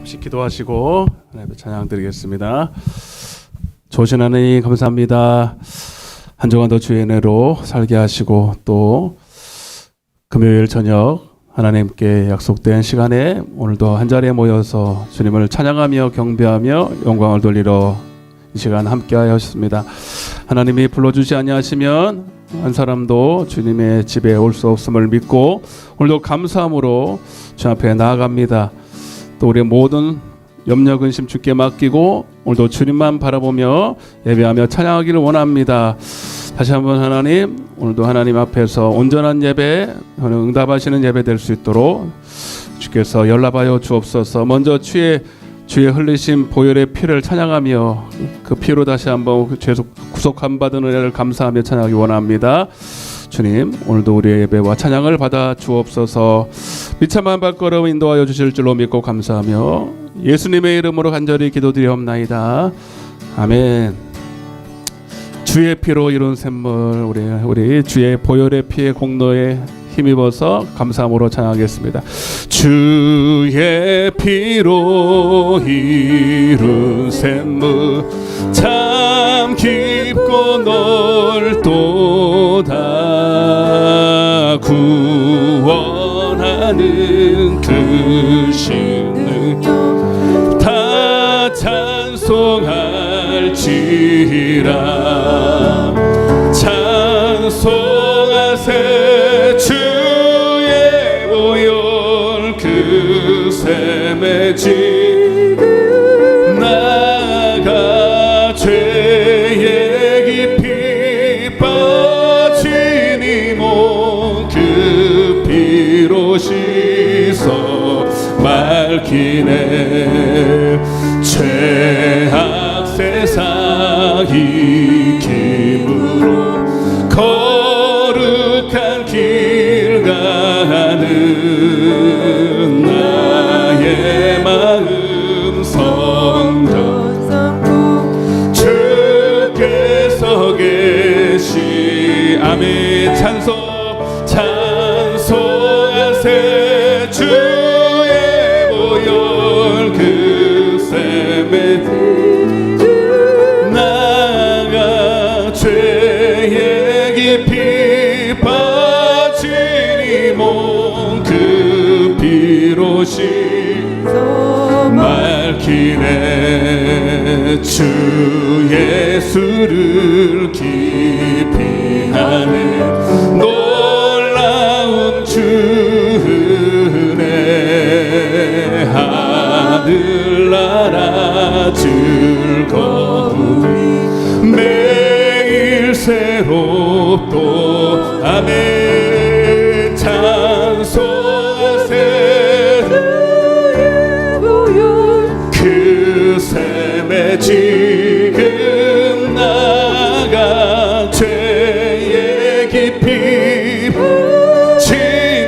잠시 기도하시고 하나님께 찬양 드리겠습니다. 좋으신 하나님 감사합니다. 한 주간 더 주의 은혜로 살게 하시고 또 금요일 저녁 하나님께 약속된 시간에 오늘도 한자리에 모여서 주님을 찬양하며 경배하며 영광을 돌리러 이 시간 함께 하셨습니다. 하나님이 불러주시 아니하시면 한 사람도 주님의 집에 올 수 없음을 믿고 오늘도 감사함으로 주 앞에 나아갑니다. 또 우리의 모든 염려 근심 주께 맡기고 오늘도 주님만 바라보며 예배하며 찬양하기를 원합니다. 다시 한번 하나님, 오늘도 하나님 앞에서 온전한 예배, 응답하시는 예배 될 수 있도록 주께서 연락하여 주옵소서. 먼저 주의 흘리신 보혈의 피를 찬양하며 그 피로 다시 한번 죄속 구속함 받은 은혜를 감사하며 찬양하기 원합니다. 주님, 오늘도 우리의 예배와 찬양을 받아 주옵소서. 비참한 발걸음 인도하여 주실 줄로 믿고 감사하며 예수님의 이름으로 간절히 기도드리옵나이다. 아멘. 주의 피로 이룬 샘물, 우리 주의 보혈의 피의 공로에 힘입어서 감사함으로 찬양하겠습니다. 주의 피로 이룬 샘물 참 깊고 넓도다. 구원하는 그 신능 다 찬송할지라. 찬송하세 주의 보혈 그 샘에 지금 나가 죄의 깊이 빠진 이 몸 그 피로 씻어 맑히네. 죄악 세상 이김으로 거룩한 길 가는 나의 마음 성전 주께서 계시. 아멘. 찬송하세 주의 보혈 그 샘에 나가 죄의 깊이 빠진 이 몸 그 피로 씻어 맑히네. 주 예수를 깊이 아는 놀라운 주 은혜 하늘나라 즐거움이 매일 새롭도. 아멘. 찬송하세 주의 보혈 그 샘에 지금 나가 죄의 깊이 빠진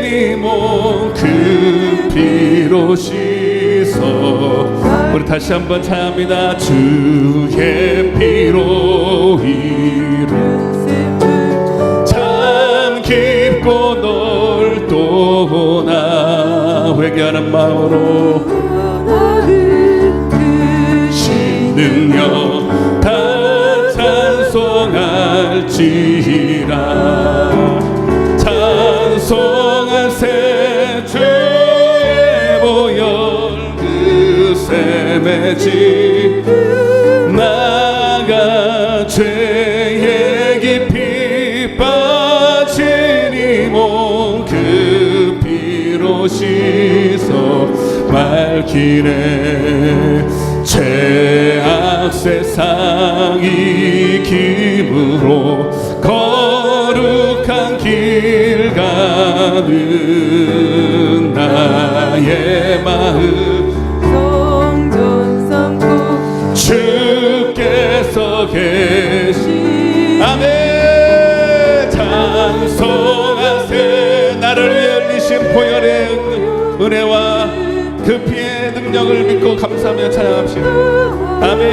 이 몸 그 피로 씻어. 우리 다시 한번 찬양합니다. 주의 피로 이룬 참 깊고 넓도나. 회개하는 마음으로 능력 다 찬송할지라. 찬송하세 주의 보혈 그 샘에 지금 나가 죄의 깊이 빠진 이 몸 그 피로 씻어 맑히네. 죄악 세상 이김으로 거룩한 길 가는 나의 마음 성전 삼고 주께서 계시. 아멘. 찬송하세 나를 위해 흘리신 보혈의 은혜와 그 피의 능력을 믿고 감사하며 찬양합시다. 아멘.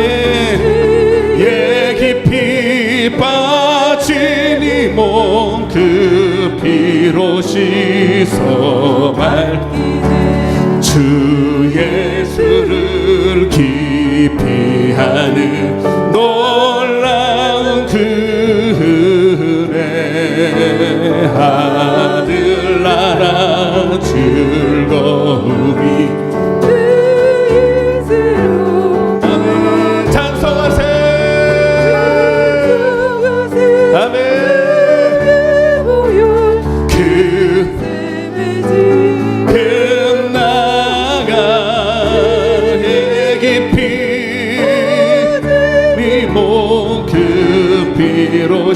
예 깊이 빠진 이 몸 그 피로 씻어 맑히네. 주 예수를 깊이 하는 놀라운 그네 하늘나라 즐거움이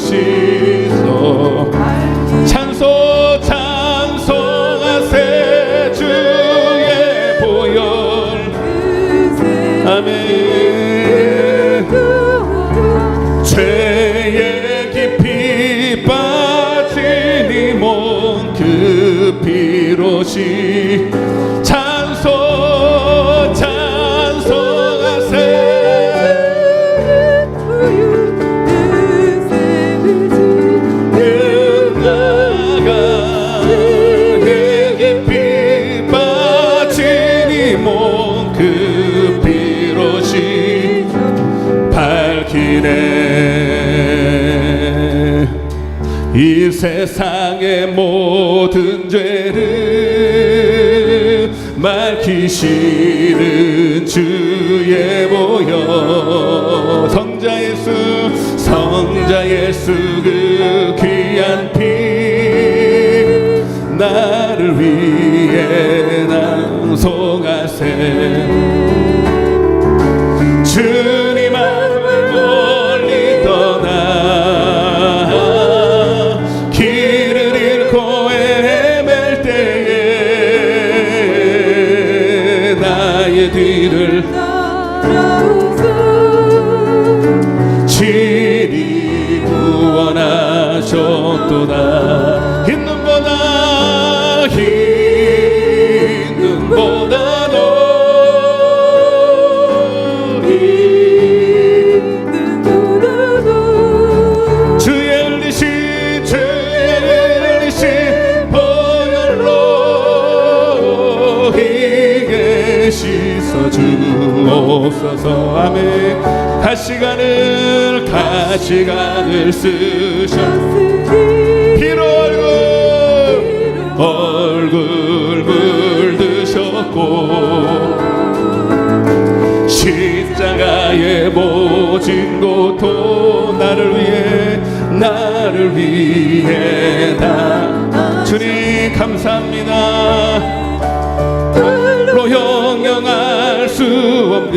비로시소 찬송하세 주의 보혈 아멘 죄에 깊이 빠진 이 몸 그 비로시 이 세상의 모든 죄를 밝히시는 주의 보혈 성자 예수 그 귀한 피 나를 위해 낭송하세 주님 앞을 멀리 떠나 길을 잃고 헤맬 때에 나의 뒤를 친히 구원하셨도다 주옵소서 아멘 가시관을 쓰셨으니 피로 얼굴 물드셨고 십자가의 모진 고통 나를 위해 다 주님 감사합니다 형용할 수 없는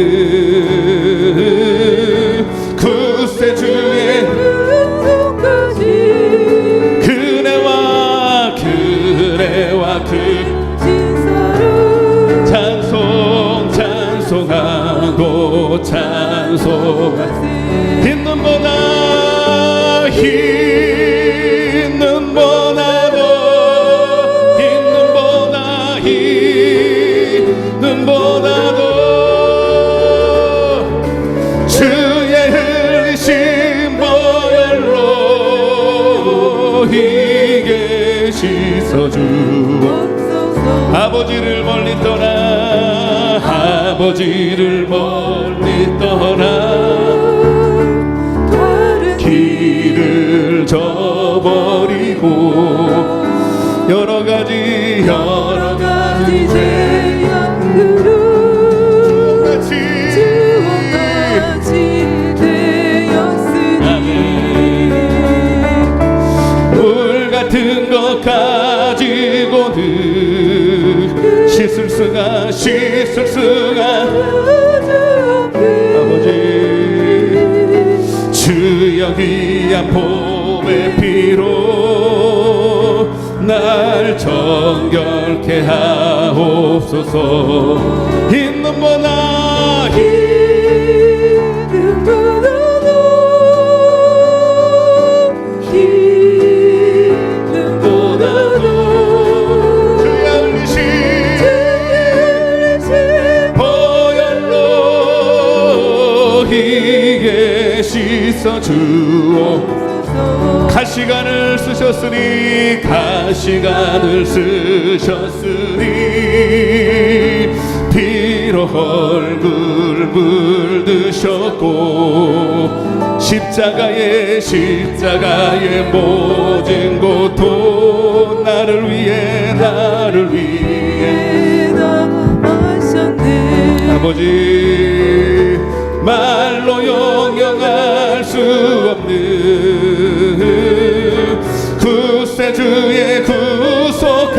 구세주의 그네와 그 찬송하고 있는 보나도 주의 흘리신 보혈로 희게 씻어주옵소서 아버지를 멀리 떠나 길을 저버리고 여러 가지 주옥같이 되었으니 물 같은 것 가지고는 씻을 수가 아버지 주여 귀한 봄의 피로 날 정결케 하옵소서 있는 보나도 주의 흘리신 보혈로 희게 씻어주옵소서 가시관을 쓰셨으니 피로 얼굴 물드셨고 십자가의 모진 고통 나를 위해 하셨네. 아버지 말로 영영할 수 없는 구세주의 구속하신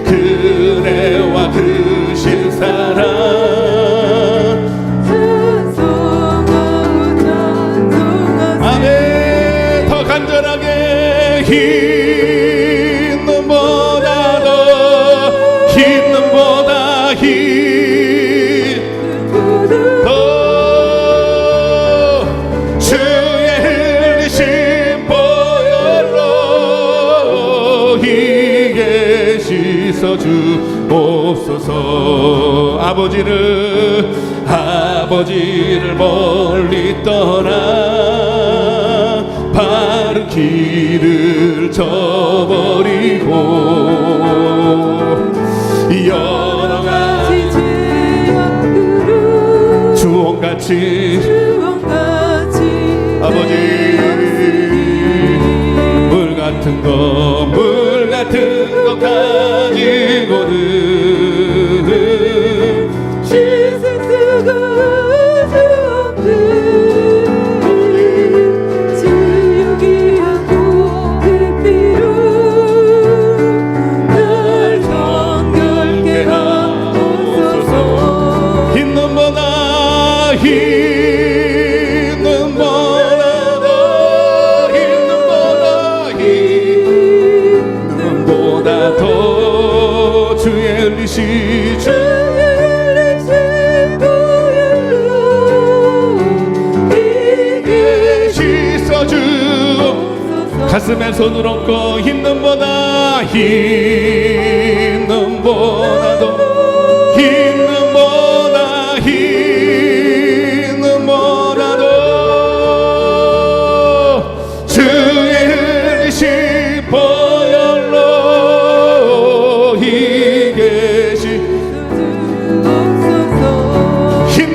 그네와 그 신사랑 아멘. 더 간절하게 흰 눈보다 더 주의 흘리신 보혈로 희게 씻어 주옵소서. 아버지를 멀리 떠나 바른 길을 저버리고 여러 가지 죄악으로 주홍같이 아버지 물 같은 거 가지고는 씻을 수가 없는 지옥이 하고 그 피로 날 정결케 하옵소서. 흰 눈보다 더 주의 흘리신 보혈로 씻어 주옵소서. 가슴에 손을 얹고 흰 눈보다 주의 흘리신 보혈로 희게 씻어 흰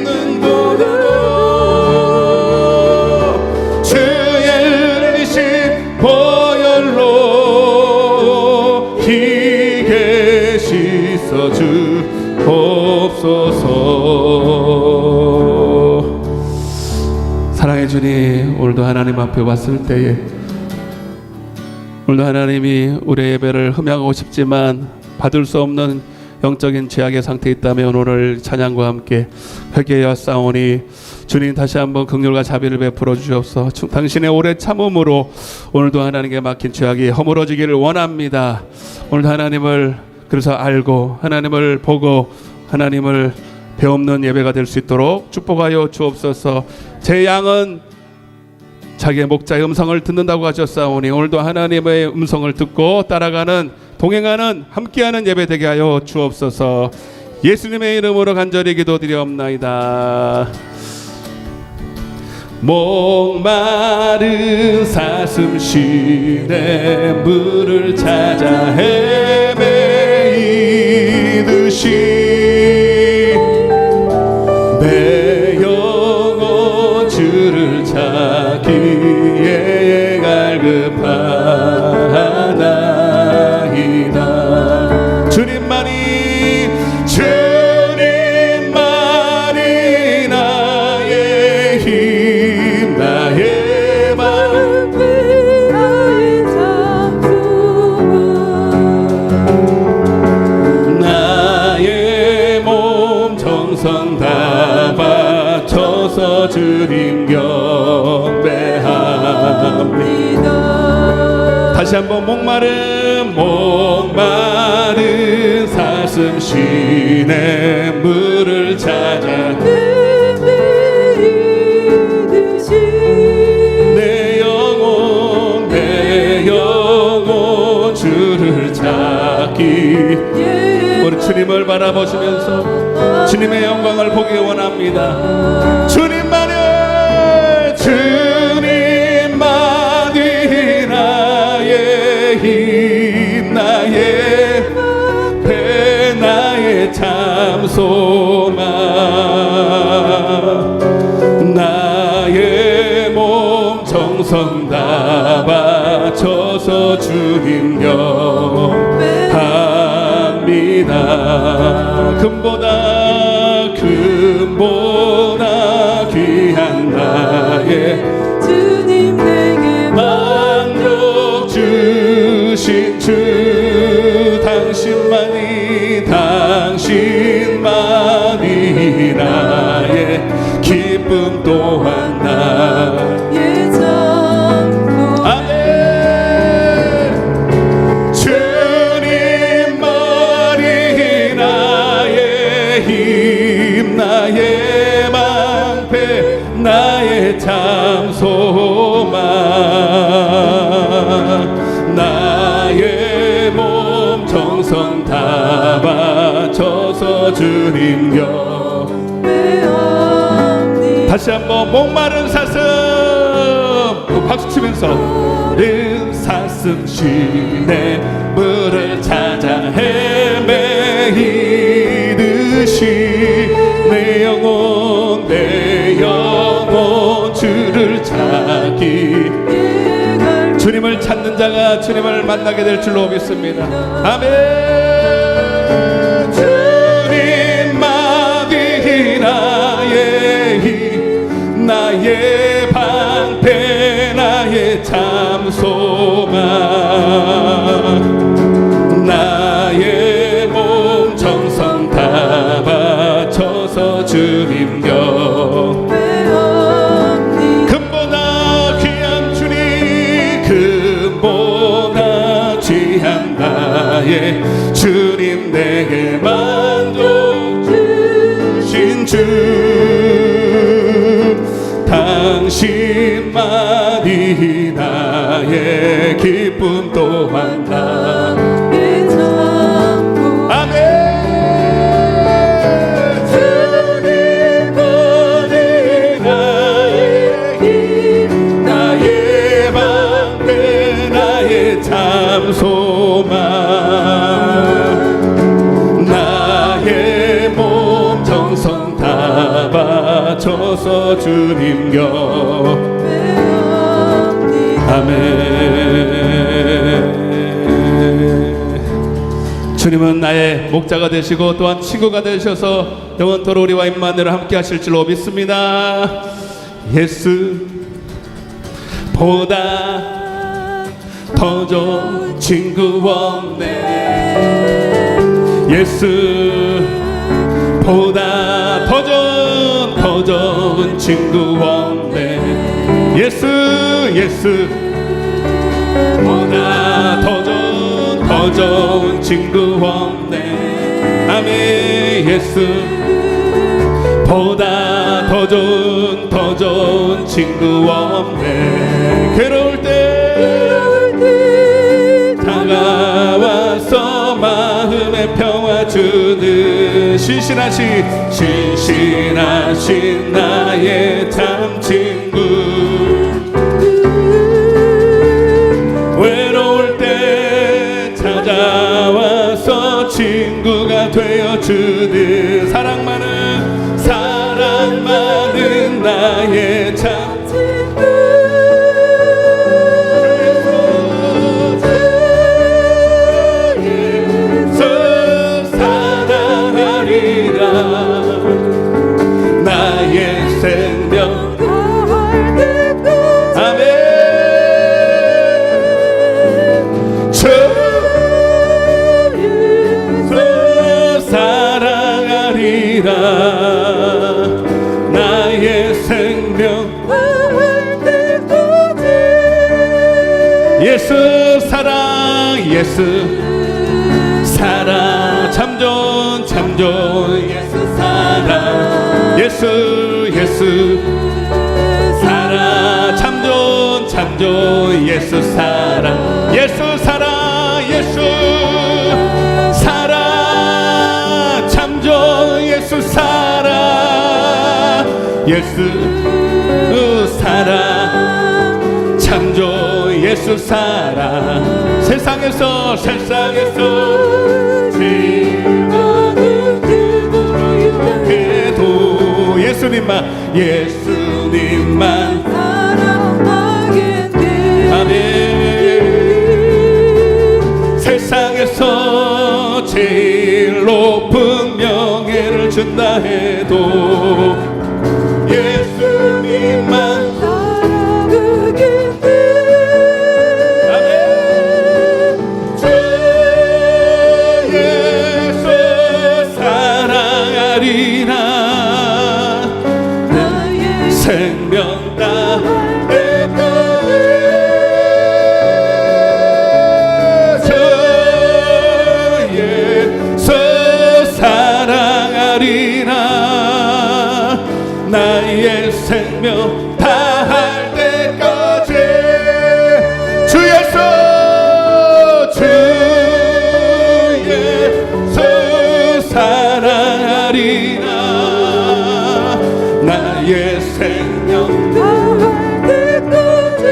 눈보다 주의 흘리신 보혈로 희게 씻어 주옵소서. 사랑의 주님, 오늘도 하나님 앞에 왔을 때에 오늘도 하나님이 우리의 예배를 흠양하고 싶지만 받을 수 없는 영적인 죄악의 상태에 있다면 오늘 찬양과 함께 회개하였사오니 주님 다시 한번 긍휼과 자비를 베풀어 주옵소서. 당신의 오래 참음으로 오늘도 하나님께 맡긴 죄악이 허물어지기를 원합니다. 오늘도 하나님을 그래서 알고 하나님을 보고 하나님을 배없는 예배가 될 수 있도록 축복하여 주옵소서. 제 양은 자기의 목자의 음성을 듣는다고 하셨사오니 오늘도 하나님의 음성을 듣고 따라가는 동행하는 함께하는 예배 되게 하여 주옵소서. 예수님의 이름으로 간절히 기도드리옵나이다. 목마른 사슴시내 물을 찾아 헤매이듯이 내 영혼 주를 찾기에 갈급하나이다. 주님만이 나의 힘 나의 마음 나의 장소와 나의 몸 정성 다 바쳐서 주님 경배합니다. 다시 한번 목마른 사슴 시내 물을 찾아 헤매이듯이 내 영혼 주를 찾기 우리 주님을 바라보시면서 주님의 영광을 보기 원합니다. 주님만을 정성 다 바쳐서 주님 경합니다. 금보다 귀한 나의 주님 내게 만족 주신 주 당신만이 나의 기쁨 또한 나의 예정도 아멘. 주님만이 나의 힘 나의 방패 나의 참 소망 나의 몸 정성 다 바쳐서 주님 배웠니 다시 한번 목마른 사슴 박수 치면서 늘 사슴 시내 물을 찾아 헤매이듯이 내 영혼 주를 찾기 주님을 찾는 자가 주님을 만나게 될 줄로 믿습니다. 아멘. 주님만이 나의 힘 나의 방패 나의 참 소망 나의 몸 정성 다 바쳐서 주님 경 금보다 귀한 주님 금보다 귀한 나의 주님 내게 만족 주신 주 당신만이 나의 기쁨 또한 나의 전부 아멘. 주님만이 나의 힘 나의 방패 나의 참 소망 나의 몸 정성 다 바쳐서 주님 경 아멘. 주님은 나의 목자가 되시고 또한 친구가 되셔서 영원토록 우리와 임마누엘 함께 하실 줄로 믿습니다. 예수보다 더 좋은 친구 없네. 예수보다 더 좋은 친구 없네. 예수보다 더 좋은 친구 없네. 아멘. 예수보다 더 좋은 친구 없네. 괴로울 때 다가와서 마음의 평화 주는 신실하신 나의 참 친구. 외로울 때 찾아와서 친구가 되어주는 사랑 많은 나의 참 친구. 예수 사랑하리라 나의 생명 나의 생명 예수 사랑 참 좋은 예수 사랑 예수 사랑 참 좋은 예수 사랑 참 좋은 예수 사랑 참 좋은 예수 사랑 세상에서 예수님만 사랑하게 높은 명예를 준다 해도 예수님만 살아가겠네. 아멘. 주 예수 사랑하리라 나의 생명 다할 때까지 주 예수 사랑하리라 나의 생명 다할 때까지 주 예수 주 예수 사랑하리라 나의 생명 다할 때까지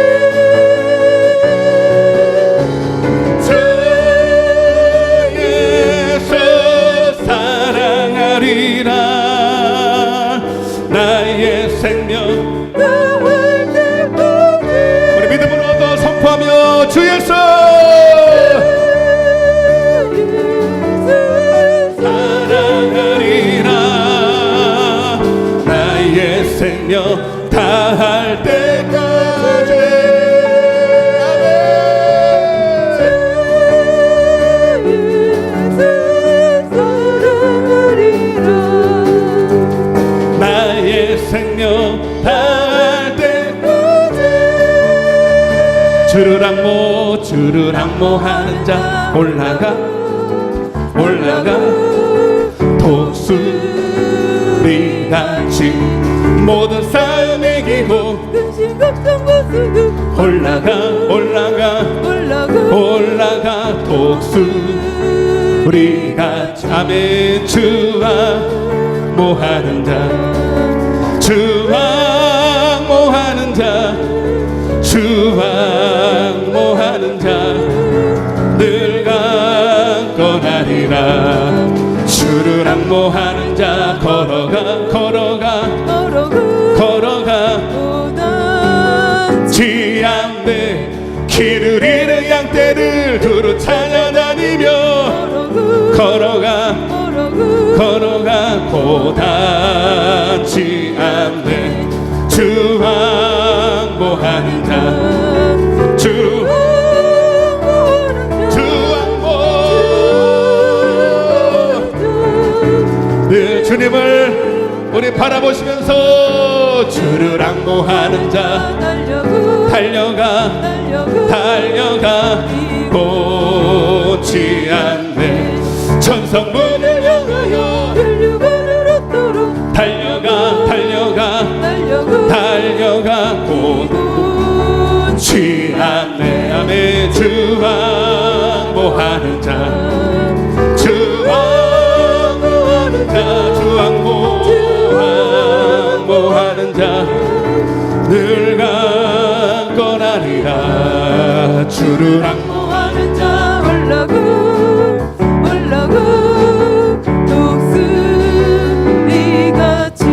주 예수 사랑하리라 나의 생명 다할 때까지 우리 믿음으로 더 선포하며 주 예수 사랑하리라 나의 생명 다할 때까지 나의 생명 다할 때까지 주르랑모 주르랑모 하는 자 올라가 올라가 독수리같이 모든 삶 이기고 근심 걱정 벗고 올라가 올라가 올라가 독수리같이 아멘 주왕모하는 자 주왕모하는 자 주왕모하는 자 늘 강건하리라 주르랑모하는 자 걸어가 걸어가 걸어가 지양대 길을 잃은 양떼를 두루 찾아다니며 걸어가 걸어가 고단치 않네 주왕모하는 자 주왕모 늘 주님을 우리 바라보시면서 주르랑모하는 자 달려가 꽂지 않네 천성문을 향하여 달려가 꽂지 않네 아멘 주왕모하는 자 주왕모하는 자 주왕모하는 자 늘 강건하리라 주르랑모하는 자 독수리같이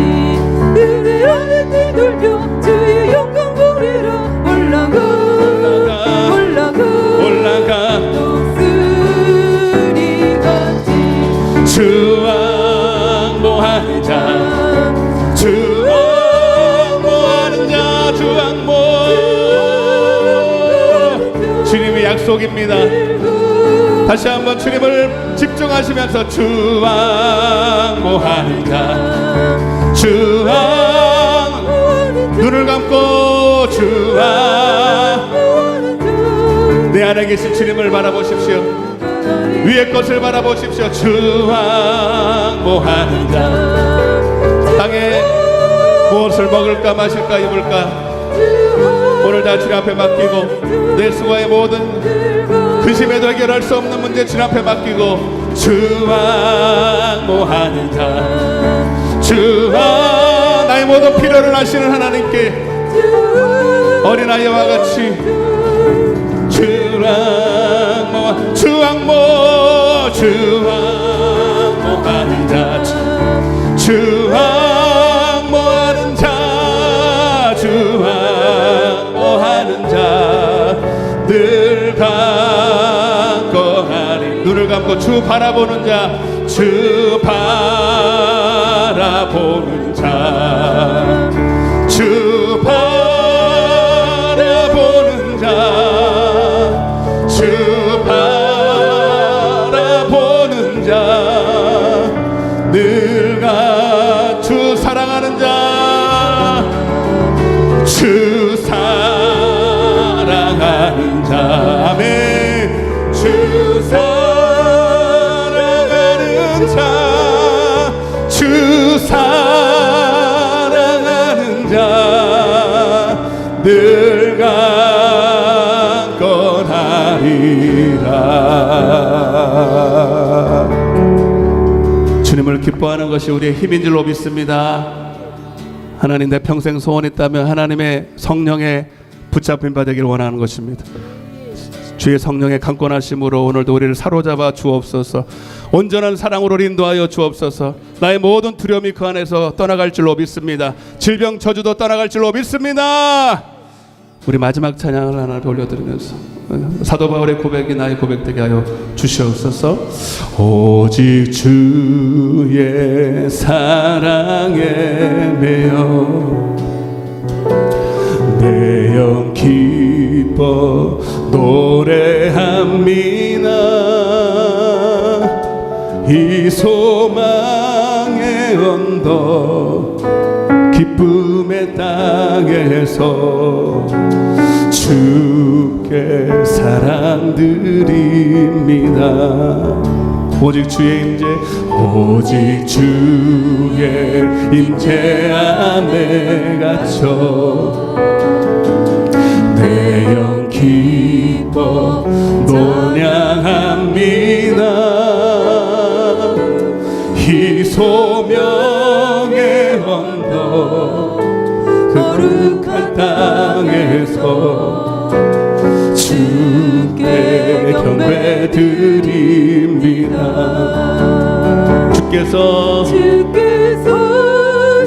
그대 안에 뛰돌려 주의 영광 보리라 올라가 독수리같이 주왕모하는 자 주왕모하는 자 주왕모 주님의 약속입니다 다시 한번 주님을 집중하시면서 주왕모하는 자 주왕 눈을 감고 주왕 내 안에 계신 주님을 바라보십시오 위의 것을 바라보십시오 주왕모하는 자 땅에 무엇을 먹을까 마실까 입을까 오늘 다 주님 앞에 맡기고 내 수고의 모든 근심에도 해결할 수 없는 문제 주님 앞에 맡기고 주왕모하는 자 주왕 나의 모든 필요를 아시는 하나님께 어린아이와 같이 주왕모하는 자 주왕모하는 자 주왕모하는 자 늘 강건하리 눈을 잡고 주 바라보는 자, 주 바라보는 자, 주 바라보는 자, 주 바라보는 자, 늘가 주 사랑하는 자, 주 사랑하는 자, 아멘. 주 사랑하는 자, 주 사랑하는 자, 늘 강건하리라. 주님을 기뻐하는 것이 우리의 힘인 줄로 믿습니다. 하나님, 내 평생 소원이 있다면 하나님의 성령에 붙잡힌 바 되기를 원하는 것입니다. 주의 성령의 강권하심으로 오늘도 우리를 사로잡아 주옵소서. 온전한 사랑으로 인도하여 주옵소서. 나의 모든 두려움이 그 안에서 떠나갈 줄로 믿습니다. 질병 저주도 떠나갈 줄로 믿습니다. 우리 마지막 찬양을 하나 올려드리면서 사도 바울의 고백이 나의 고백되게 하여 주시옵소서. 오직 주의 사랑에 매여 내 영 기뻐 노래합니다. 이 소망의 언덕 기쁨의 땅에서 주께 사랑드립니다. 오직 주의 임재, 오직 주의 임재 안에 갇혀 내 영 기뻐 노래합니다. 이 소명의 언덕 거룩한 땅에서 주께 경배드립니다. 주께서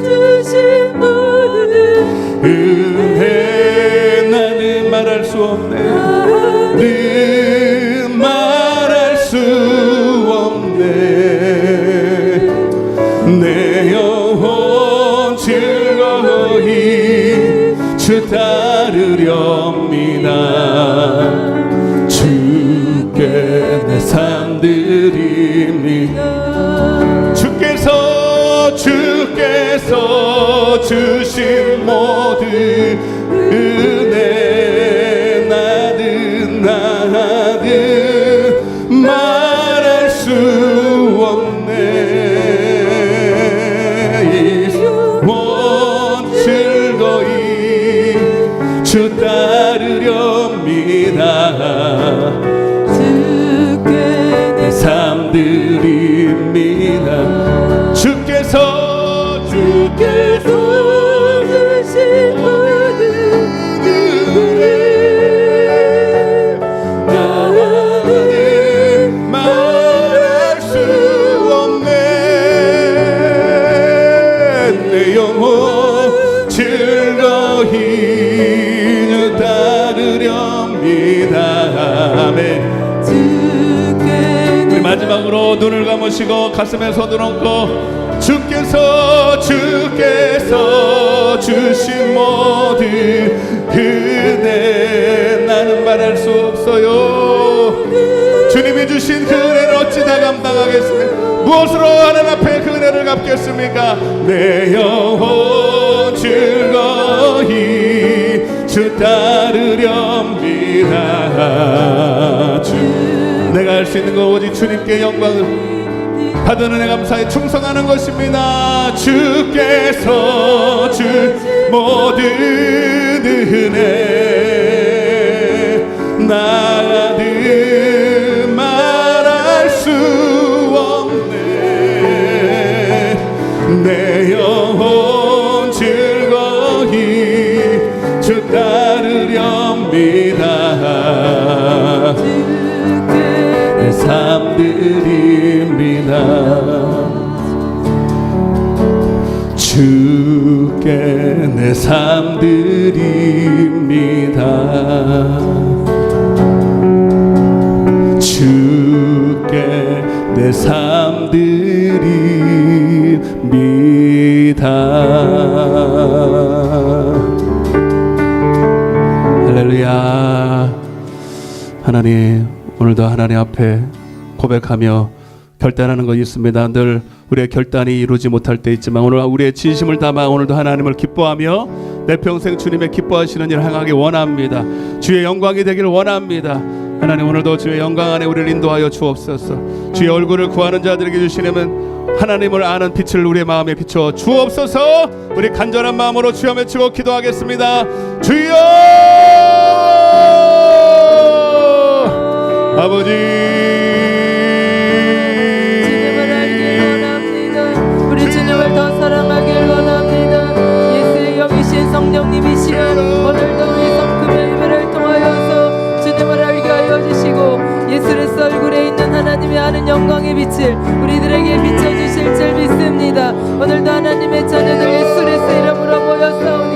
주신 모든 은혜 나는 말할 수 없네. 는 말할 수 없네. 내 영혼 즐거이 주 따르렵니다. 주께 내 삶 드립니다. 주께서 주신 모든 은혜 나는 말할 수 없네. 이 영혼 즐거이 주 따르렵니다. 주께 내 삶 드립니다. 주께서 주신 모든 은혜 나는 말할 수 없네. 내 영혼 즐거이 주 따르렵니다. 아멘. 우리 마지막으로 눈을 감으시고 가슴에 손을 얹고 주께서 주신 모든 은혜 나는 말할 수 없어요. 주님이 주신 그 은혜를 어찌 다 감당하겠습니까? 무엇으로 하나님 앞에 그 은혜를 갚겠습니까? 내 영혼 즐거이 주 따르렵니다. 주 내가 할 수 있는 건 오직 주님께 영광을 받은 은혜 감사에 충성하는 것입니다. 주께서 주 모든 은혜 나는 말할 수 없네. 내 영혼 즐거이 주 따르렵니다. 내 삶 드립니다. 주께 내 삶 드립니다. 주께 하나님, 오늘도 하나님 앞에 고백하며 결단하는 것이 있습니다. 늘 우리의 결단이 이루지 못할 때 있지만 오늘 우리의 진심을 담아 오늘도 하나님을 기뻐하며 내 평생 주님의 기뻐하시는 일을 행하기 원합니다. 주의 영광이 되기를 원합니다. 하나님, 오늘도 주의 영광 안에 우리를 인도하여 주옵소서. 주의 얼굴을 구하는 자들에게 주시려면 하나님을 아는 빛을 우리의 마음에 비춰 주옵소서. 우리 간절한 마음으로 주여 외치고 기도하겠습니다. 주여! 아버지, 주님을 알길 원합니다. 우리 주님을 더 사랑하길 원합니다. 예수의 영이신 성령님이시여, 오늘도 우리 성금의 예배를 통하여서 주님을 알게 하여 주시고 예수의 얼굴에 있는 하나님의 아는 영광의 빛을 우리들에게 비춰주실 줄 믿습니다. 오늘도 하나님의 자녀들 예수의 이름으로 모였사오니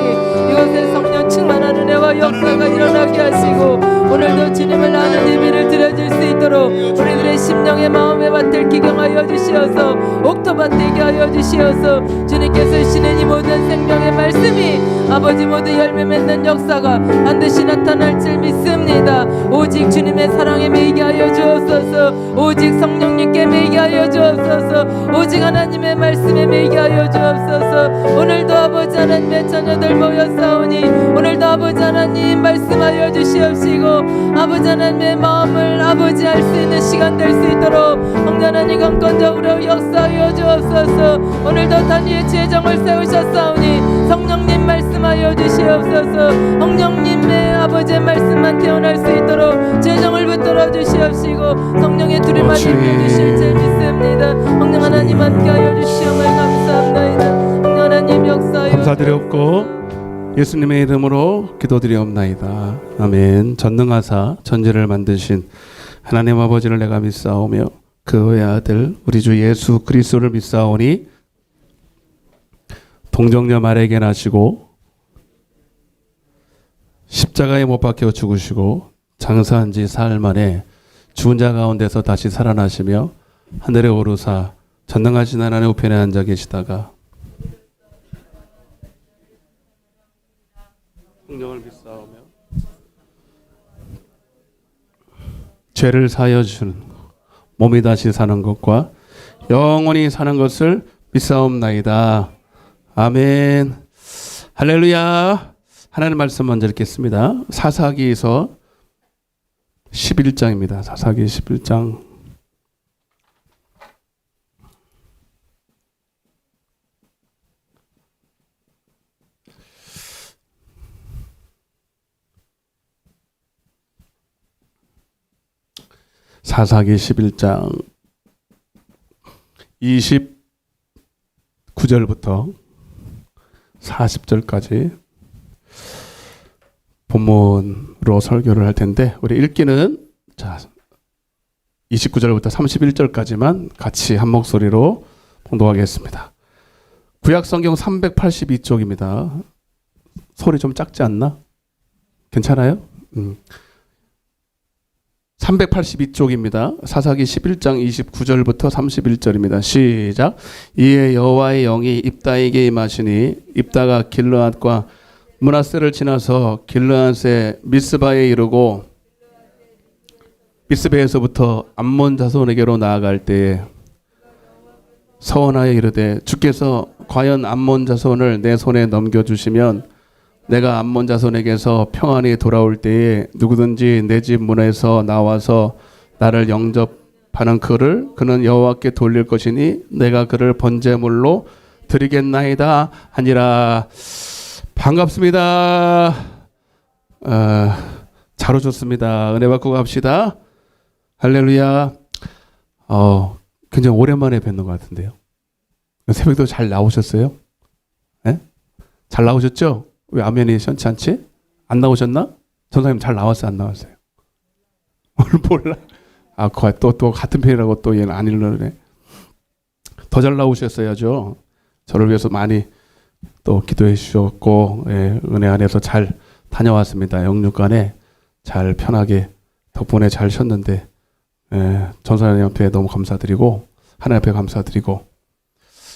이곳에 성령 충만한 은혜와 역사가 일어나게 하시고 오늘도 주님을 아는 예배를 드려줄 수 있도록 우리들의 심령의 마음의 밭을 기경하여 주시어서 옥토밭 되게 하여 주시어서 주님께서 주시는 이 모든 생명의 말씀이 아버지 모두 열매 맺는 역사가 반드시 나타날 줄 믿습니다. 오직 주님의 사랑에 매이게 하여 주옵소서. 오직 성령님께 매이게 하여 주옵소서. 오직 하나님의 말씀에 매이게 하여 주옵소서. 오늘도 아버지 하나님의 자녀들 모였사오니 오늘도 아버지 하나님 말씀하여 주시옵시고 아버지 하나님의 마음을 아버지 알 수 있는 시간 될 수 있도록 성령 하나님 강권적으로 역사하여 주옵소서. 오늘도 단위의 제정을 세우셨사오니 성령님 말씀하여 주시옵소서. 성령님의 아버지의 말씀만 태어날 수 있도록 제정을 붙들어 주시옵시고 성령의 두리만 입혀 주실 줄 믿습니다. 성령 하나님 함께하여 주시옵을 감사합니다. 성령 하나님 역사하여 감사드렸고 예수님의 이름으로 기도드리옵나이다. 아멘. 전능하사 천지를 만드신 하나님 아버지를 내가 믿사오며 그 외아들 우리 주 예수 그리스도를 믿사오니 동정녀 마리아에게 나시고 십자가에 못 박혀 죽으시고 장사한 지 사흘 만에 죽은 자 가운데서 다시 살아나시며 하늘에 오르사 전능하신 하나님 우편에 앉아 계시다가 성령을 믿사오며 죄를 사하여 주는 몸이 다시 사는 것과 영원히 사는 것을 믿사옵나이다. 아멘. 할렐루야. 하나님 말씀 먼저 읽겠습니다. 사사기에서 11장입니다. 사사기 11장. 사사기 11장 29절부터 40절까지 본문으로 설교를 할 텐데 우리 읽기는 자 29절부터 31절까지만 같이 한 목소리로 봉독하겠습니다. 구약 성경 382쪽입니다. 소리 좀 작지 않나? 괜찮아요? 382쪽입니다. 사사기 11장 29절부터 31절입니다. 시작. 이에 여호와의 영이 입다에게 임하시니 입다가 길르앗과 므낫세를 지나서 길르앗의 미스바에 이르고 미스바에서부터 암몬 자손에게로 나아갈 때에 서원하여 이르되 주께서 과연 암몬 자손을 내 손에 넘겨주시면 내가 암몬 자손에게서 평안히 돌아올 때에 누구든지 내 집 문에서 나와서 나를 영접하는 그는 여호와께 돌릴 것이니 내가 그를 번제물로 드리겠나이다 하니라. 반갑습니다. 잘 오셨습니다. 은혜 받고 갑시다. 할렐루야. 굉장히 오랜만에 뵙는 것 같은데요. 새벽도 잘 나오셨어요? 네? 잘 나오셨죠? 왜 아멘이 시원치 않지? 안 나오셨나? 전사님 잘 나왔어요? 안 나왔어요? 오늘 몰라. 또 같은 편이라고 또 얘는 안 읽으네. 더 잘 나오셨어야죠. 저를 위해서 많이 또 기도해 주셨고, 예, 은혜 안에서 잘 다녀왔습니다. 영육간에 잘 편하게 덕분에 잘 쉬었는데, 예, 전사님한테 너무 감사드리고, 하나님 앞에 감사드리고,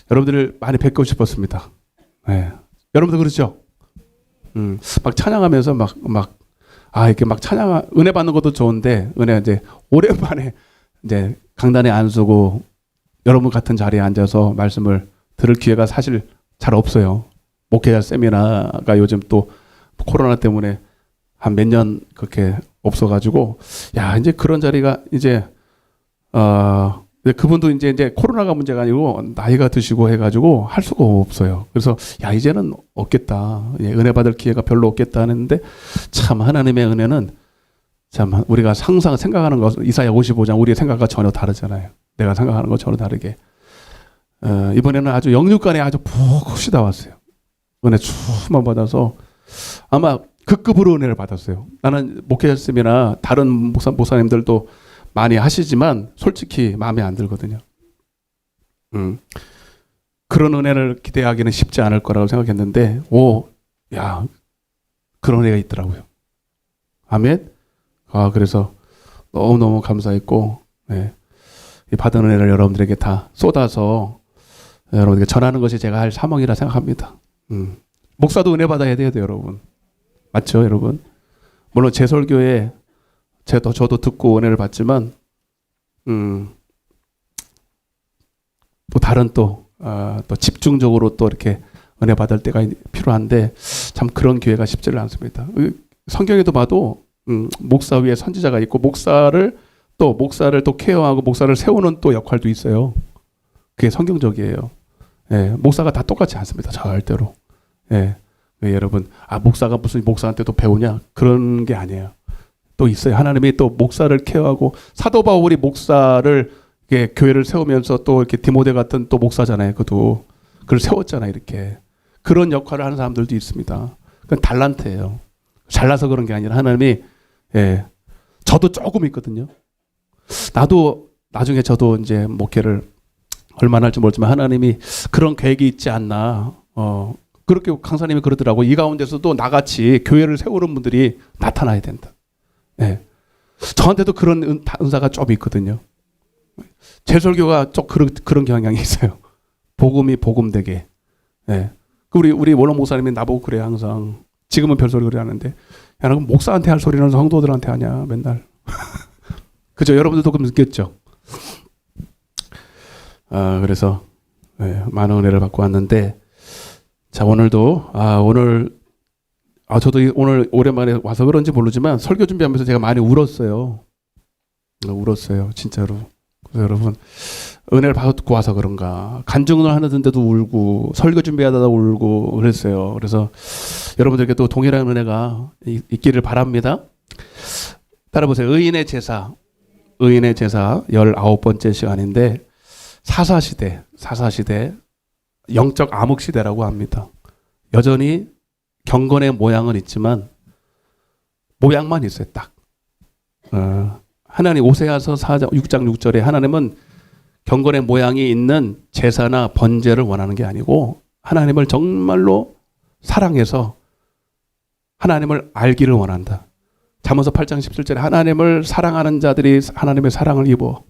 여러분들을 많이 뵙고 싶었습니다. 예. 여러분들 그렇죠? 막 찬양하면서 이렇게 막 찬양, 은혜 받는 것도 좋은데, 은혜 이제 오랜만에 이제 강단에 안 서고 여러분 같은 자리에 앉아서 말씀을 들을 기회가 사실 잘 없어요. 목회자 세미나가 요즘 또 코로나 때문에 한 몇 년 그렇게 없어가지고, 이제 그런 자리가 이제, 근데 그분도 이제 코로나가 문제가 아니고 나이가 드시고 해가지고 할 수가 없어요. 그래서 이제는 없겠다. 은혜 받을 기회가 별로 없겠다 하는데, 참 하나님의 은혜는 참 우리가 생각하는 것, 이사야 55장 우리의 생각과 전혀 다르잖아요. 내가 생각하는 것 전혀 다르게. 이번에는 아주 영육간에 아주 푹 쉬다 왔어요. 은혜 충만 받아서 아마 그 급으로 은혜를 받았어요. 나는 목회자님이나 다른 목사님들도 많이 하시지만 솔직히 마음에 안 들거든요. 그런 은혜를 기대하기는 쉽지 않을 거라고 생각했는데, 그런 은혜가 있더라고요. 아멘. 그래서 너무너무 감사했고, 이 받은 은혜를 여러분들에게 다 쏟아서 여러분에게 전하는 것이 제가 할 사명이라 생각합니다. 목사도 은혜 받아야 돼요, 여러분. 맞죠, 여러분? 물론 제 설교에 저도 듣고 은혜를 받지만, 또 다른 또 집중적으로 또 이렇게 은혜 받을 때가 필요한데, 참 그런 기회가 쉽지를 않습니다. 성경에도 봐도, 목사 위에 선지자가 있고, 목사를 또 케어하고, 목사를 세우는 또 역할도 있어요. 그게 성경적이에요. 목사가 다 똑같지 않습니다. 절대로. 여러분, 목사가 무슨 목사한테도 배우냐? 그런 게 아니에요. 또 있어요. 하나님이 또 목사를 케어하고, 사도 바울이 목사를 교회를 세우면서 또 이렇게 디모데 같은 또 목사잖아요. 그걸 세웠잖아요. 이렇게 그런 역할을 하는 사람들도 있습니다. 그건 달란트예요. 잘나서 그런 게 아니라 하나님이 저도 조금 있거든요. 나중에 저도 이제 목회를 얼마나 할지 모르지만 하나님이 그런 계획이 있지 않나. 그렇게 강사님이 그러더라고. 이 가운데서도 나같이 교회를 세우는 분들이 나타나야 된다. 저한테도 그런 은사가 좀 있거든요. 제 설교가 좀 그런 경향이 있어요. 복음이 복음되게. 우리 원로 목사님이 나보고 그래요. 항상. 지금은 별소리 그래 하는데, 너 목사한테 할 소리는 성도들한테 하냐 맨날. 그죠? 여러분들도 그럼 느꼈죠? 그래서 많은 은혜를 받고 왔는데, 자, 오늘도 저도 오늘 오랜만에 와서 그런지 모르지만 설교 준비하면서 제가 많이 울었어요. 진짜로. 그래서 여러분, 은혜를 받고 와서 그런가, 간증을 하는데도 울고, 설교 준비하다가 울고 그랬어요. 그래서 여러분들께 또 동일한 은혜가 있기를 바랍니다. 따라보세요. 의인의 제사 19번째 시간인데, 사사시대, 영적 암흑시대라고 합니다. 여전히 경건의 모양은 있지만 모양만 있어요. 딱. 하나님 오세아서 6장 6절에 하나님은 경건의 모양이 있는 제사나 번제를 원하는 게 아니고, 하나님을 정말로 사랑해서 하나님을 알기를 원한다. 잠언서 8장 17절에 하나님을 사랑하는 자들이 하나님의 사랑을 입어.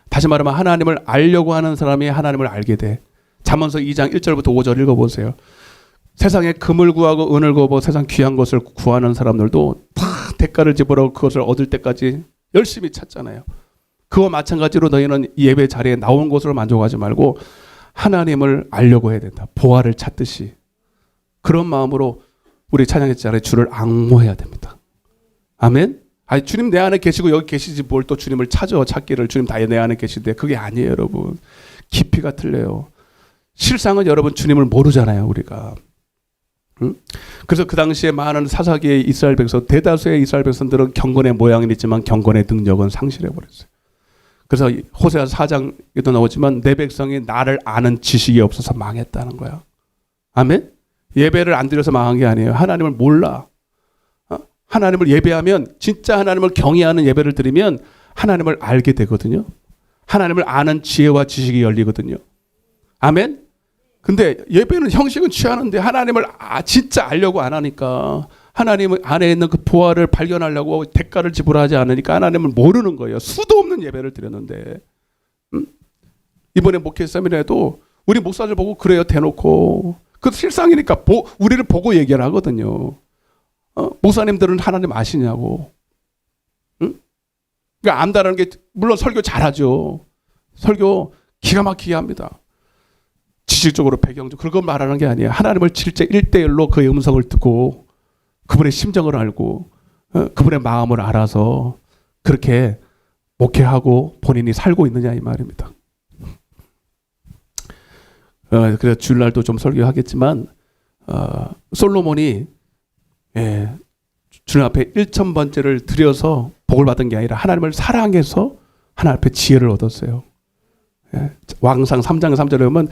다시 말하면 하나님을 알려고 하는 사람이 하나님을 알게 돼. 잠언서 2장 1절부터 5절 읽어보세요. 세상에 금을 구하고 은을 구하고 세상 귀한 것을 구하는 사람들도 다 대가를 지불하고 그것을 얻을 때까지 열심히 찾잖아요. 그와 마찬가지로 너희는 예배 자리에 나온 것으로 만족하지 말고 하나님을 알려고 해야 된다. 보화를 찾듯이. 그런 마음으로 우리 찬양했잖아요. 주를 앙모해야 됩니다. 아멘. 주님 내 안에 계시고 여기 계시지 뭘 또 주님을 찾기를 주님 다 내 안에 계시는데 그게 아니에요, 여러분. 깊이가 틀려요. 실상은 여러분 주님을 모르잖아요, 우리가. 그래서 그 당시에 많은 사사기의 이스라엘 백성, 대다수의 이스라엘 백성들은 경건의 모양은 있지만 경건의 능력은 상실해버렸어요. 그래서 호세아 4장에도 나오지만 내 백성이 나를 아는 지식이 없어서 망했다는 거야. 아멘? 예배를 안 드려서 망한 게 아니에요. 하나님을 몰라. 하나님을 예배하면, 진짜 하나님을 경외하는 예배를 드리면 하나님을 알게 되거든요. 하나님을 아는 지혜와 지식이 열리거든요. 아멘? 근데 예배는 형식은 취하는데 하나님을 진짜 알려고 안 하니까, 하나님 안에 있는 그 보화를 발견하려고 대가를 지불하지 않으니까 하나님을 모르는 거예요. 수도 없는 예배를 드렸는데. 이번에 목회 세미나에도 우리 목사들 보고 그래요, 대놓고. 그 실상이니까 우리를 보고 얘기를 하거든요. 목사님들은 하나님 아시냐고. 응? 그러니까 안다라는 게 물론 설교 잘하죠. 설교 기가 막히게 합니다. 지식적으로 배경적 그런 거 말하는 게 아니에요. 하나님을 실제 1대1로 그의 음성을 듣고 그분의 심정을 알고 그분의 마음을 알아서 그렇게 목회하고 본인이 살고 있느냐 이 말입니다. 그래서 주일날도 좀 설교하겠지만 솔로몬이 주님 앞에 1000번째를 드려서 복을 받은 게 아니라 하나님을 사랑해서 하나님 앞에 지혜를 얻었어요. 왕상 3장 3절에 보면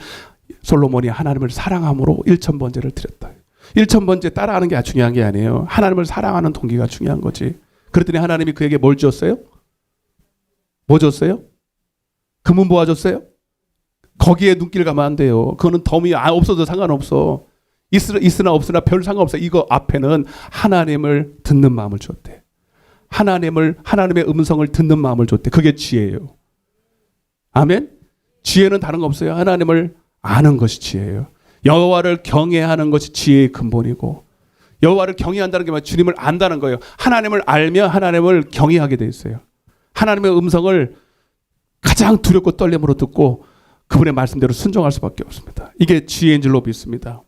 솔로몬이 하나님을 사랑함으로 1000번째를 드렸다. 1000번째 따라하는 게 중요한 게 아니에요. 하나님을 사랑하는 동기가 중요한 거지. 그랬더니 하나님이 그에게 뭘 주었어요? 뭐 줬어요? 금은 보아 줬어요? 거기에 눈길 가면 안 돼요. 그거는 덤이 없어도 상관없어. 있으나 없으나 별 상관없어. 이거 앞에는 하나님을 듣는 마음을 줬대. 하나님의 음성을 듣는 마음을 줬대. 그게 지혜예요. 아멘? 지혜는 다른 거 없어요. 하나님을 아는 것이 지혜예요. 여호와를 경외하는 것이 지혜의 근본이고 여호와를 경외한다는 게 주님을 안다는 거예요. 하나님을 알면 하나님을 경외하게 돼 있어요. 하나님의 음성을 가장 두렵고 떨림으로 듣고 그분의 말씀대로 순종할 수밖에 없습니다. 이게 지혜인 줄로 믿습니다.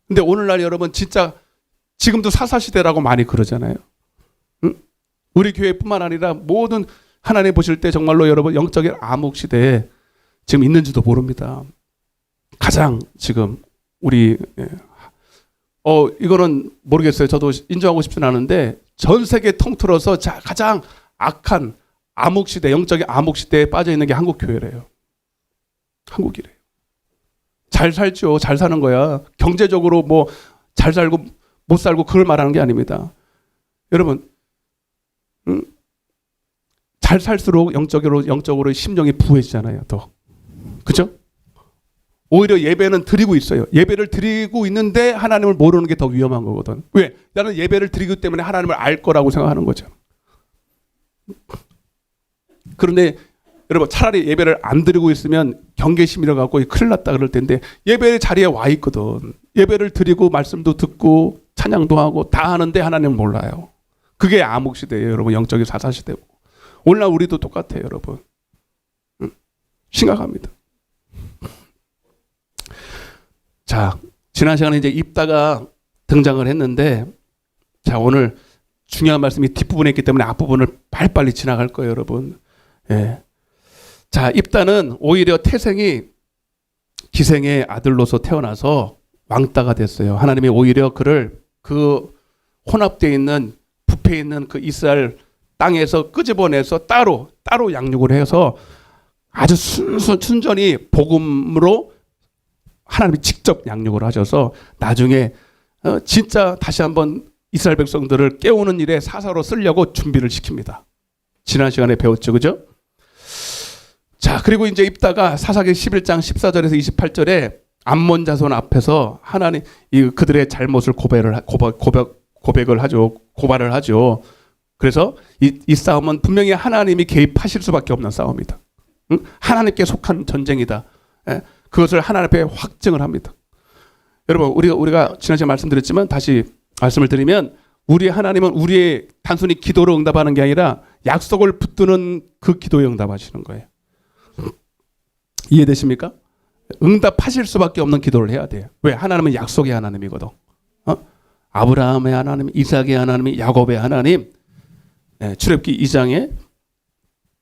근데 오늘날 여러분 진짜 지금도 사사시대라고 많이 그러잖아요. 응? 우리 교회뿐만 아니라 모든 하나님 보실 때 정말로 여러분 영적인 암흑시대에 지금 있는지도 모릅니다. 가장 지금 우리 이거는 모르겠어요. 저도 인정하고 싶지는 않은데 전 세계 통틀어서 가장 악한 암흑시대, 영적인 암흑시대에 빠져 있는 게 한국 교회래요. 한국이래요. 잘 살죠. 잘 사는 거야. 경제적으로 뭐 잘 살고 못 살고 그걸 말하는 게 아닙니다. 여러분, 잘 살수록 영적으로 심령이 부해지잖아요. 더. 그죠? 오히려 예배는 드리고 있어요. 예배를 드리고 있는데 하나님을 모르는 게 더 위험한 거거든. 왜? 나는 예배를 드리기 때문에 하나님을 알 거라고 생각하는 거죠. 그런데 여러분 차라리 예배를 안 드리고 있으면 경계심이 일어나고 큰일 났다 그럴 텐데 예배의 자리에 와 있거든. 예배를 드리고 말씀도 듣고 찬양도 하고 다 하는데 하나님을 몰라요. 그게 암흑시대예요. 여러분 영적인 사사시대고. 오늘날 우리도 똑같아요. 여러분. 심각합니다. 자, 지난 시간에 이제 입다가 등장을 했는데 자 오늘 중요한 말씀이 뒷부분에 있기 때문에 앞부분을 빨리빨리 지나갈 거예요. 여러분. 예. 자, 입다는 오히려 태생이 기생의 아들로서 태어나서 왕따가 됐어요. 하나님이 오히려 그를 그 혼합되어 있는 부패 있는 그 이스라엘 땅에서 끄집어내서 따로 양육을 해서 아주 순전히 복음으로 하나님이 직접 양육을 하셔서 나중에 진짜 다시 한번 이스라엘 백성들을 깨우는 일에 사사로 쓰려고 준비를 시킵니다. 지난 시간에 배웠죠. 그죠? 자, 그리고 이제 입다가 사사기 11장 14절에서 28절에 암몬 자손 앞에서 하나님 그들의 잘못을 고백을 하죠. 고발을 하죠. 그래서 이 싸움은 분명히 하나님이 개입하실 수밖에 없는 싸움이다. 응? 하나님께 속한 전쟁이다. 예? 그것을 하나님 앞에 확증을 합니다. 여러분 우리가 지난 시간에 말씀드렸지만 다시 말씀을 드리면 우리 하나님은 우리의 단순히 기도로 응답하는 게 아니라 약속을 붙드는 그 기도에 응답하시는 거예요. 이해되십니까? 응답하실 수밖에 없는 기도를 해야 돼요. 왜? 하나님은 약속의 하나님이거든. 아브라함의 하나님, 이삭의 하나님, 야곱의 하나님. 출애굽기 2장에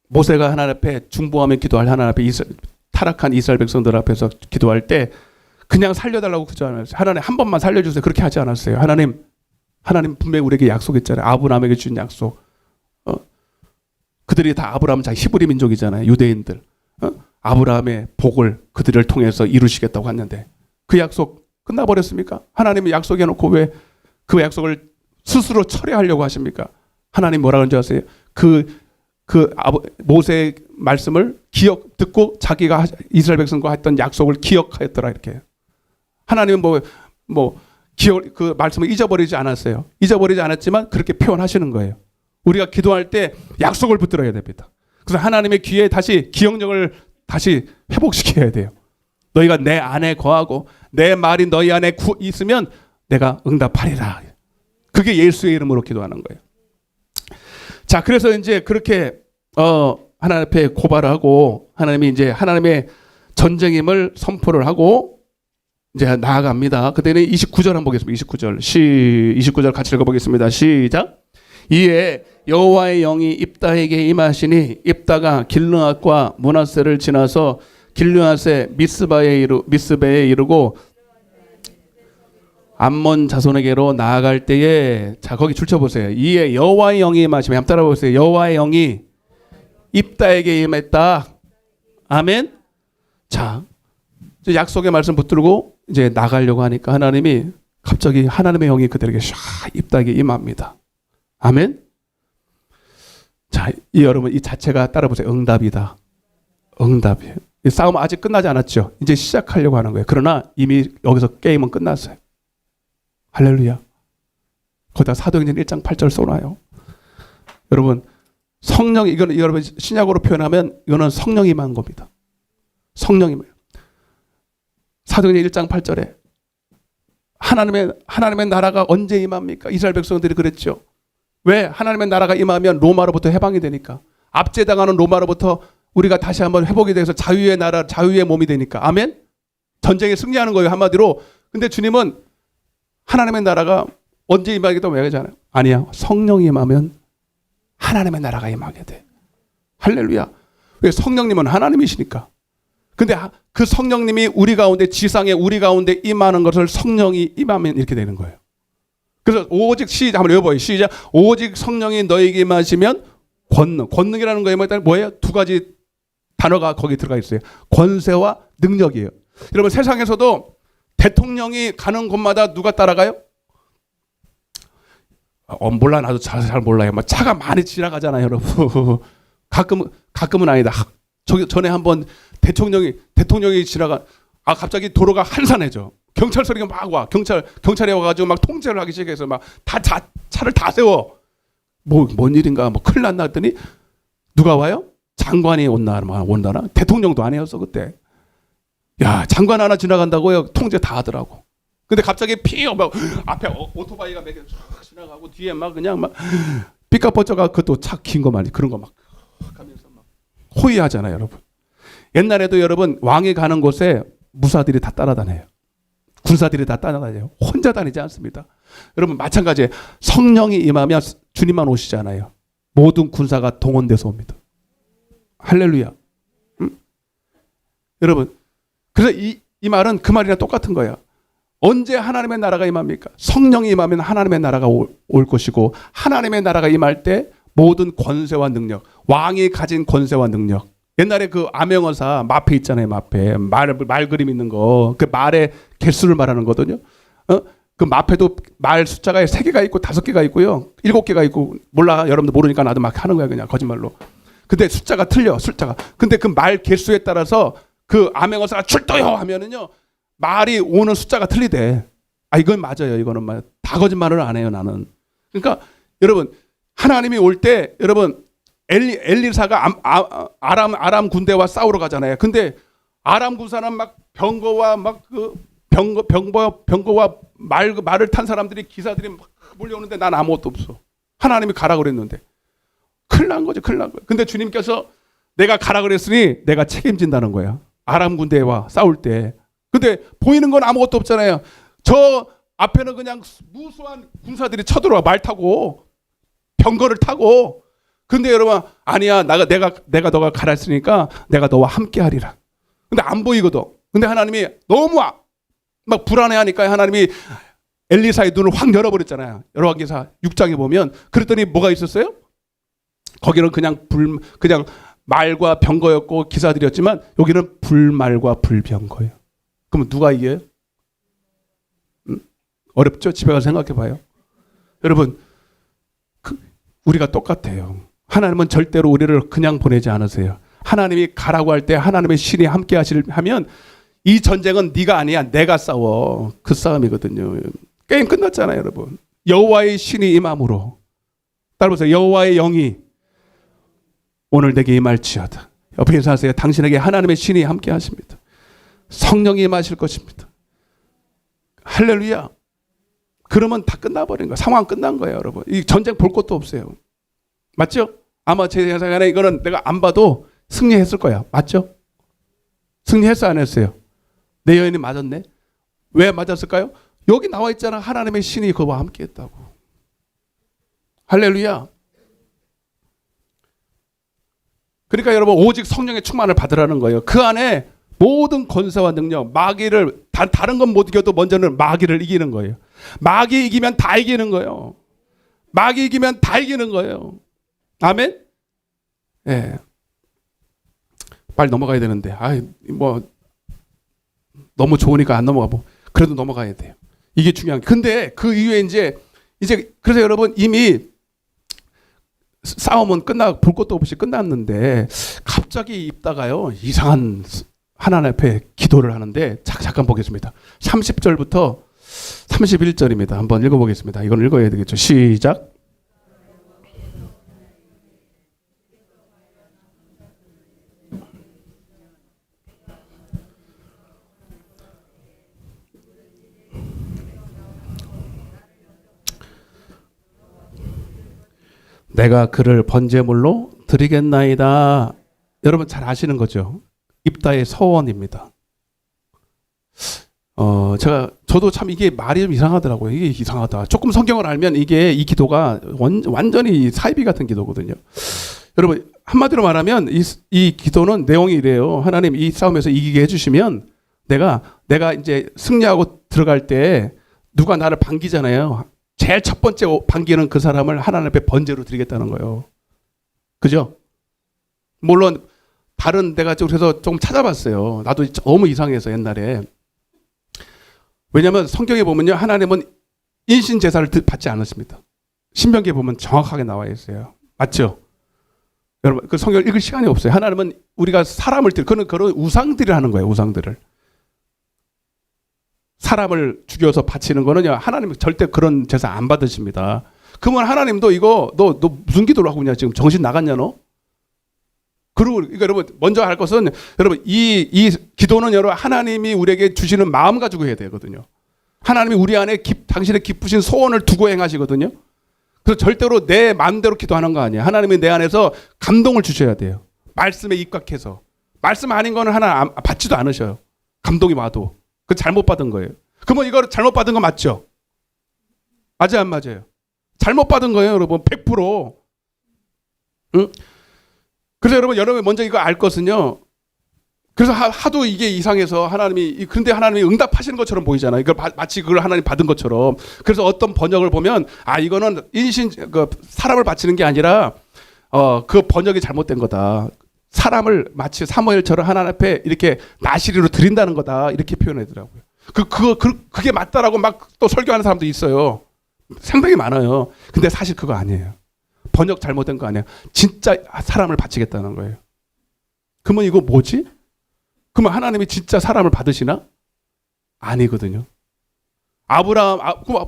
모세가 하나님 앞에 중보하며 기도할 하나님 앞에 타락한 이스라엘 백성들 앞에서 기도할 때 그냥 살려달라고 그러지 않았어요. 하나님 한 번만 살려주세요. 그렇게 하지 않았어요. 하나님 분명히 우리에게 약속했잖아요. 아브라함에게 준 약속. 그들이 다 아브라함 히브리 민족이잖아요. 유대인들. 아브라함의 복을 그들을 통해서 이루시겠다고 했는데 그 약속 끝나버렸습니까? 하나님이 약속해놓고 왜 그 약속을 스스로 철회하려고 하십니까? 하나님 뭐라 그런지 아세요? 모세의 말씀을 듣고 자기가 이스라엘 백성과 했던 약속을 기억하였더라 이렇게. 하나님은 그 말씀을 잊어버리지 않았어요. 잊어버리지 않았지만 그렇게 표현하시는 거예요. 우리가 기도할 때 약속을 붙들어야 됩니다. 그래서 하나님의 귀에 다시 기억력을 다시 회복시켜야 돼요. 너희가 내 안에 거하고 내 말이 너희 안에 있으면 내가 응답하리라. 그게 예수의 이름으로 기도하는 거예요. 자, 그래서 이제 그렇게 하나님 앞에 고발하고 하나님이 이제 하나님의 전쟁임을 선포를 하고 이제 나아갑니다. 그때는 29절 한번 보겠습니다. 29절 같이 읽어보겠습니다. 시작. 이에 여호와의 영이 입다에게 임하시니 입다가 길르앗과 므낫세를 지나서 길르앗의 미스베에 이르고 암몬 자손에게로 나아갈 때에, 자 거기 줄쳐보세요. 이에 여호와의 영이 임하시면 한번 따라보세요. 여호와의 영이 입다에게 임했다. 아멘. 자, 약속의 말씀 붙들고 이제 나가려고 하니까 하나님이 갑자기 하나님의 영이 그들에게 샥 입다에게 임합니다. 아멘. 자, 이 여러분 이 자체가 따라보세요. 응답이다. 응답이에요. 이 싸움 아직 끝나지 않았죠. 이제 시작하려고 하는 거예요. 그러나 이미 여기서 게임은 끝났어요. 할렐루야. 거기다 사도행전 1장 8절 쏘나요. 여러분 성령, 이거는 여러분 신약으로 표현하면 이거는 성령이 임한 겁니다. 성령이 임해요. 사도행전 1장 8절에 하나님의 나라가 언제 임합니까? 이스라엘 백성들이 그랬죠. 왜? 하나님의 나라가 임하면 로마로부터 해방이 되니까. 압제당하는 로마로부터 우리가 다시 한번 회복이 돼서 자유의 나라, 자유의 몸이 되니까. 아멘? 전쟁에 승리하는 거예요, 한마디로. 근데 주님은 하나님의 나라가 언제 임하기도 왜 그러잖아요. 아니야. 성령이 임하면 하나님의 나라가 임하게 돼. 할렐루야. 왜? 성령님은 하나님이시니까. 근데 그 성령님이 우리 가운데, 지상에 우리 가운데 임하는 것을 성령이 임하면 이렇게 되는 거예요. 그래서 오직 시작 한번 읽어봐요. 시작. 오직 성령이 너에게 임하시면 권능이라는 거에 뭐예요? 두 가지 단어가 거기 들어가 있어요. 권세와 능력이에요. 여러분 세상에서도 대통령이 가는 곳마다 누가 따라가요? 몰라. 나도 잘 몰라요. 막 차가 많이 지나가잖아요, 여러분. 가끔은 아니다. 저기 전에 한번 대통령이 지나가, 갑자기 도로가 한산해져. 경찰 소리가 막 와. 경찰이 와가지고 막 통제를 하기 시작해서 막 차를 다 세워. 뭔 일인가, 큰일 났나 했더니 누가 와요? 장관이 온다나? 대통령도 아니었어, 그때. 야, 장관 하나 지나간다고요? 통제 다 하더라고. 근데 갑자기 막 앞에 오토바이가 몇 개 지나가고 뒤에 막 그냥 막 삐까뻔쩍가 그것도 차 긴 거 말이 그런 거 막 가면서 막 호위하잖아요, 여러분. 옛날에도 여러분 왕이 가는 곳에 무사들이 다 따라다녀요. 군사들이 다 따라다녀요. 혼자 다니지 않습니다. 여러분 마찬가지예요. 성령이 임하면 주님만 오시잖아요. 모든 군사가 동원돼서 옵니다. 할렐루야. 응? 여러분 그래서 이 말은 그 말이랑 똑같은 거야. 언제 하나님의 나라가 임합니까? 성령이 임하면 하나님의 나라가 올 것이고, 하나님의 나라가 임할 때 모든 권세와 능력, 왕이 가진 권세와 능력. 옛날에 그 암행어사 마패 있잖아요. 마패 말 그림 있는 거, 그 말의 개수를 말하는 거거든요. 그 마패도 말 숫자가 3개가 있고 5개가 있고요, 7개가 있고, 몰라, 여러분들 모르니까 나도 막 하는 거야 그냥 거짓말로. 근데 숫자가 틀려, 숫자가. 근데 그 말 개수에 따라서 그 암행어사가 출도요 하면은요 말이 오는 숫자가 틀리대. 이건 맞아요. 이거는 다 거짓말을 안 해요, 나는. 그러니까 여러분 하나님이 올 때 여러분 엘리사가 아람 군대와 싸우러 가잖아요. 근데 아람 군사는 막 병거와 병거와 말을 탄 사람들이, 기사들이 막 몰려오는데 난 아무것도 없어. 하나님이 가라 그랬는데 큰일 난 거죠. 근데 주님께서 내가 가라 그랬으니 내가 책임진다는 거야. 아람 군대와 싸울 때. 근데 보이는 건 아무것도 없잖아요. 저 앞에는 그냥 무수한 군사들이 쳐들어와, 말 타고 병거를 타고. 근데 여러분 아니야, 내가 너가 가라 했으니까 내가 너와 함께 하리라. 근데 안 보이거든. 근데 하나님이 너무 막 불안해하니까 하나님이 엘리사의 눈을 확 열어버렸잖아요. 열왕기사 6장에 보면. 그랬더니 뭐가 있었어요? 거기는 그냥 말과 병거였고 기사들이었지만 여기는 불말과 불병거예요. 그럼 누가 이겨요? 어렵죠? 집에 가서 생각해 봐요. 여러분 우리가 똑같아요. 하나님은 절대로 우리를 그냥 보내지 않으세요. 하나님이 가라고 할 때 하나님의 신이 함께 하면 이 전쟁은 네가 아니야, 내가 싸워. 그 싸움이거든요. 게임 끝났잖아요, 여러분. 여호와의 신이 임함으로. 따라보세요. 여호와의 영이 오늘 내게 임할지어다. 옆에 인사하세요. 당신에게 하나님의 신이 함께 하십니다. 성령이 임하실 것입니다. 할렐루야. 그러면 다 끝나버린 거예요. 상황 끝난 거예요, 여러분. 이 전쟁 볼 것도 없어요. 맞죠? 아마 제 생각에 이거는 내가 안 봐도 승리했을 거야. 맞죠? 승리했어, 안 했어요? 내 여인이 맞았네. 왜 맞았을까요? 여기 나와 있잖아. 하나님의 신이 그와 함께 했다고. 할렐루야. 그러니까 여러분 오직 성령의 충만을 받으라는 거예요. 그 안에 모든 권세와 능력, 마귀를 다른 건 못 이겨도 먼저는 마귀를 이기는 거예요. 마귀 이기면 다 이기는 거예요. 마귀 이기면 다 이기는 거예요. 아멘. 예. 빨리 넘어가야 되는데, 뭐 너무 좋으니까 안 넘어가고 그래도 넘어가야 돼요. 이게 중요한 게. 근데 그 이후에 이제 그래서 여러분 이미 싸움은 볼 것도 없이 끝났는데 갑자기 입다가요 이상한 하나님 앞에 기도를 하는데 잠깐 보겠습니다. 30절부터 31절입니다. 한번 읽어보겠습니다. 이건 읽어야 되겠죠. 시작. 내가 그를 번제물로 드리겠나이다. 여러분 잘 아시는 거죠? 입다의 서원입니다. 저도 참 이게 말이 좀 이상하더라고요. 이게 이상하다. 조금 성경을 알면 이 기도가 완전히 사이비 같은 기도거든요. 여러분 한마디로 말하면 이 기도는 내용이 이래요. 하나님 이 싸움에서 이기게 해주시면 내가 이제 승리하고 들어갈 때 누가 나를 반기잖아요. 제일 첫 번째 반기는 그 사람을 하나님 앞에 번제로 드리겠다는 거예요. 그죠? 물론 다른 내가 그래서 좀 찾아봤어요. 나도 너무 이상해서 옛날에. 왜냐하면 성경에 보면요. 하나님은 인신 제사를 받지 않으십니다. 신명기에 보면 정확하게 나와 있어요. 맞죠? 여러분 그 성경을 읽을 시간이 없어요. 하나님은 우리가 사람을 그런 우상들을 하는 거예요. 우상들을. 사람을 죽여서 바치는 거는요. 하나님은 절대 그런 제사 안 받으십니다. 그러면 하나님도 이거 너 무슨 기도를 하고 있냐 지금 정신 나갔냐 너? 그리고 여러분 먼저 할 것은 여러분 이 기도는 여러분 하나님이 우리에게 주시는 마음 가지고 해야 되거든요. 하나님이 우리 안에 당신의 기쁘신 소원을 두고 행하시거든요. 그래서 절대로 내 마음대로 기도하는 거 아니에요. 하나님이 내 안에서 감동을 주셔야 돼요. 말씀에 입각해서. 말씀 아닌 거는 하나 받지도 않으셔요. 감동이 와도. 그 잘못 받은 거예요. 그러면 이거 잘못 받은 거 맞죠? 맞아요, 안 맞아요? 잘못 받은 거예요, 여러분. 100%. 응? 그래서 여러분 먼저 이거 알 것은요. 그래서 하도 이게 이상해서 그런데 하나님이 응답하시는 것처럼 보이잖아요. 이걸 마치 그걸 하나님 받은 것처럼. 그래서 어떤 번역을 보면 이거는 사람을 바치는 게 아니라 그 번역이 잘못된 거다. 사람을 마치 사무엘처럼 하나님 앞에 이렇게 나시리로 드린다는 거다. 이렇게 표현하더라고요. 그게 맞다라고 막 또 설교하는 사람도 있어요. 상당히 많아요. 근데 사실 그거 아니에요. 번역 잘못된 거 아니에요. 진짜 사람을 바치겠다는 거예요. 그러면 이거 뭐지? 그러면 하나님이 진짜 사람을 받으시나? 아니거든요.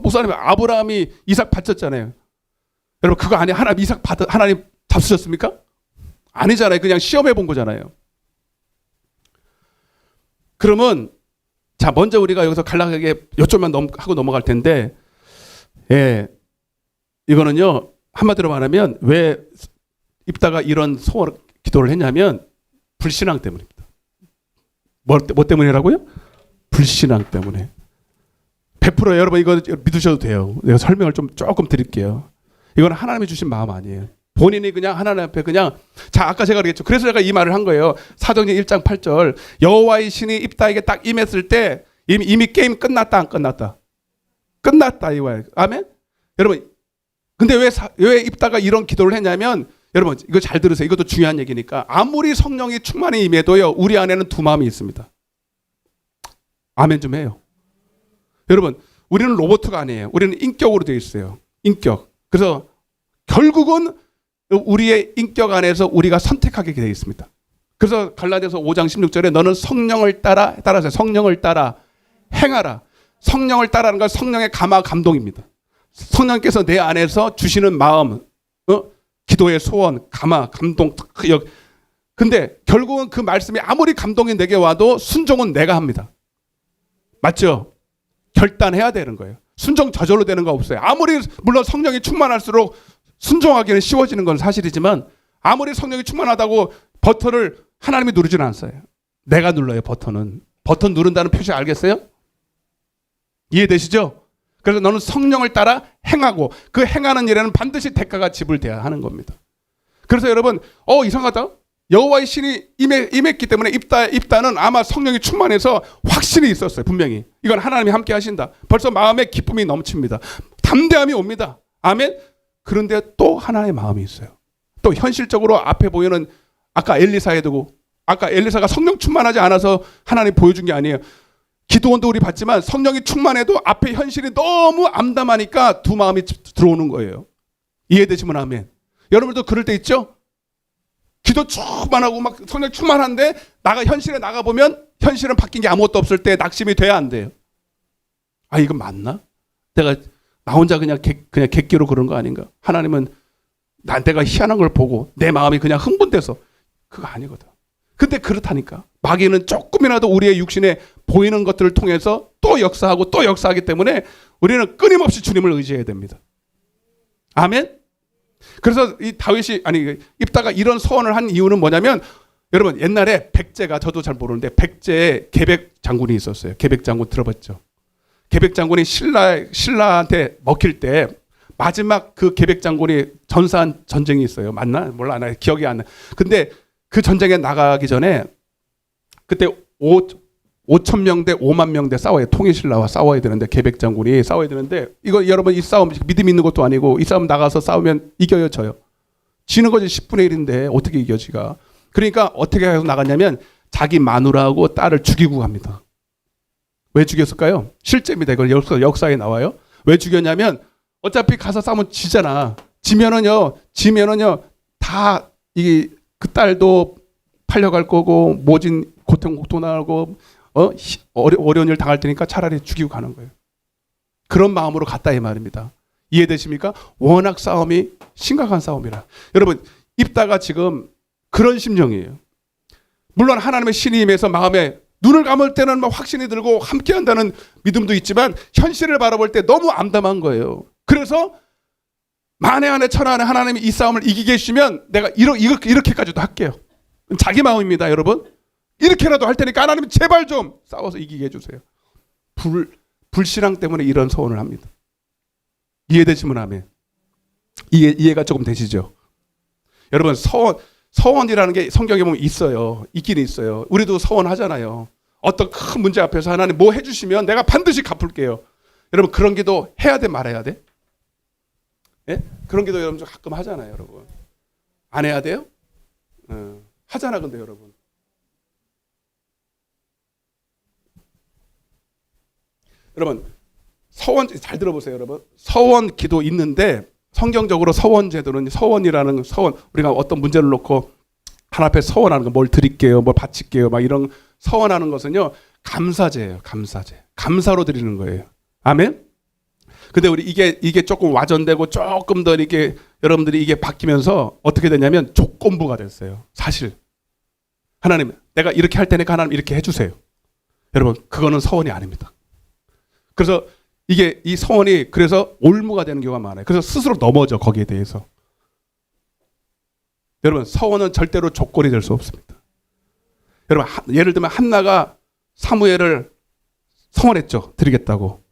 목사님 아브라함이 이삭 바쳤잖아요. 여러분 그거 아니에요. 하나님 잡수셨습니까? 아니잖아요. 그냥 시험해 본 거잖아요. 그러면 자 먼저 우리가 여기서 간략하게 여쭤만 하고 넘어갈 텐데, 예, 이거는요 한마디로 말하면 왜 입다가 이런 소원 기도를 했냐면 불신앙 때문입니다. 뭐 때문이라고요? 불신앙 때문에. 100% 여러분 이거 믿으셔도 돼요. 내가 설명을 조금 드릴게요. 이건 하나님이 주신 마음 아니에요. 본인이 그냥 하나님 앞에 아까 제가 그랬죠. 그래서 제가 이 말을 한 거예요. 사도행전 1장 8절 여호와의 신이 입다에게 딱 임했을 때 이미 게임 끝났다 안 끝났다? 끝났다 이거예요. 아멘? 여러분 근데 왜 입다가 이런 기도를 했냐면 여러분 이거 잘 들으세요. 이것도 중요한 얘기니까 아무리 성령이 충만히 임해도요 우리 안에는 두 마음이 있습니다. 아멘 좀 해요. 여러분 우리는 로봇가 아니에요. 우리는 인격으로 되어 있어요. 인격. 그래서 결국은 우리의 인격 안에서 우리가 선택하게 되어 있습니다. 그래서 갈라디아서 5장 16절에 너는 성령을 따라서 성령을 따라 행하라. 성령을 따라하는 건 성령의 감동입니다. 성령께서 내 안에서 주시는 마음, 기도의 소원, 감동. 근데 결국은 그 말씀이 아무리 감동이 내게 와도 순종은 내가 합니다. 맞죠? 결단해야 되는 거예요. 순종 저절로 되는 거 없어요. 아무리 물론 성령이 충만할수록 순종하기는 쉬워지는 건 사실이지만 아무리 성령이 충만하다고 버튼을 하나님이 누르지는 않아요. 내가 눌러요. 버튼은. 버튼 누른다는 표시 알겠어요? 이해되시죠? 그래서 너는 성령을 따라 행하고 그 행하는 일에는 반드시 대가가 지불돼야 하는 겁니다. 그래서 여러분 이상하다. 여호와의 신이 임했기 때문에 입다는 아마 성령이 충만해서 확신이 있었어요. 분명히. 이건 하나님이 함께 하신다. 벌써 마음에 기쁨이 넘칩니다. 담대함이 옵니다. 아멘. 그런데 또 하나의 마음이 있어요. 또 현실적으로 앞에 보이는 아까 엘리사에 두고 아까 엘리사가 성령 충만하지 않아서 하나님 보여준 게 아니에요. 기도원도 우리 봤지만 성령이 충만해도 앞에 현실이 너무 암담하니까 두 마음이 들어오는 거예요. 이해되시면 아멘. 여러분도 그럴 때 있죠? 기도 충만하고 막 성령 충만한데 현실에 나가보면 현실은 바뀐 게 아무것도 없을 때 낙심이 돼야 안 돼요. 아 이건 맞나? 내가 나 혼자 그냥 객기로 그런 거 아닌가? 하나님은 내가 희한한 걸 보고 내 마음이 그냥 흥분돼서 그거 아니거든. 근데 그렇다니까. 마귀는 조금이라도 우리의 육신에 보이는 것들을 통해서 또 역사하고 또 역사하기 때문에 우리는 끊임없이 주님을 의지해야 됩니다. 아멘? 그래서 이 다윗이 입다가 이런 소원을 한 이유는 뭐냐면 여러분 옛날에 백제가 저도 잘 모르는데 백제에 계백 장군이 있었어요. 계백 장군 들어봤죠? 계백 장군이 신라한테 먹힐 때 마지막 그 계백 장군이 전사한 전쟁이 있어요. 맞나? 몰라. 나 기억이 안 나. 근데 그 전쟁에 나가기 전에 그때 5천 명대 5만 명대 싸워요. 통일신라와 싸워야 되는데 계백 장군이 싸워야 되는데 이거 여러분 이 싸움 믿음 있는 것도 아니고 이 싸움 나가서 싸우면 이겨요 져요? 지는 거지 10분의 1인데 어떻게 이겨 지가. 그러니까 어떻게 해서 나갔냐면 자기 마누라하고 딸을 죽이고 갑니다. 왜 죽였을까요? 실제입니다. 이걸 역사에 나와요. 왜 죽였냐면 어차피 가서 싸우면 지잖아. 지면은요 다 그 딸도 팔려갈 거고 모진 고통곡도 나고 어려운 일 당할 테니까 차라리 죽이고 가는 거예요. 그런 마음으로 갔다 이 말입니다. 이해되십니까? 워낙 싸움이 심각한 싸움이라. 여러분 입다가 지금 그런 심정이에요. 물론 하나님의 신이 임해서 마음에 눈을 감을 때는 막 확신이 들고 함께한다는 믿음도 있지만 현실을 바라볼 때 너무 암담한 거예요. 그래서 만에 안에 천하 안에 하나님이 이 싸움을 이기게 해주시면 내가 이렇게까지도 할게요. 자기 마음입니다, 여러분. 이렇게라도 할 테니까 하나님 제발 좀 싸워서 이기게 해주세요. 불신앙 때문에 이런 소원을 합니다. 이해되시면 아멘. 이해가 조금 되시죠? 여러분 서원이라는 게 성경에 보면 있어요. 있긴 있어요. 우리도 서원하잖아요. 어떤 큰 문제 앞에서 하나님 뭐 해주시면 내가 반드시 갚을게요. 여러분 그런 기도 해야 돼 말아야 돼? 예? 그런 기도 여러분 가끔 하잖아요, 여러분. 안 해야 돼요? 하잖아, 근데 여러분. 여러분 서원 잘 들어보세요, 여러분. 서원 기도 있는데 성경적으로 서원 제도는 서원이라는 서원 우리가 어떤 문제를 놓고 하나님 앞에 서원하는 거 뭘 드릴게요, 뭘 바칠게요, 막 이런 서원하는 것은요 감사제예요, 감사제. 감사로 드리는 거예요. 아멘. 근데 우리 이게 조금 와전되고 조금 더 이렇게 여러분들이 이게 바뀌면서 어떻게 됐냐면 조건부가 됐어요. 사실 하나님 내가 이렇게 할 테니까 하나님 이렇게 해주세요. 여러분 그거는 서원이 아닙니다. 그래서 이 서원이 그래서 올무가 되는 경우가 많아요. 그래서 스스로 넘어져 거기에 대해서. 여러분 서원은 절대로 조건이 될 수 없습니다. 여러분 예를 들면 한나가 사무엘을 서원했죠. 드리겠다고.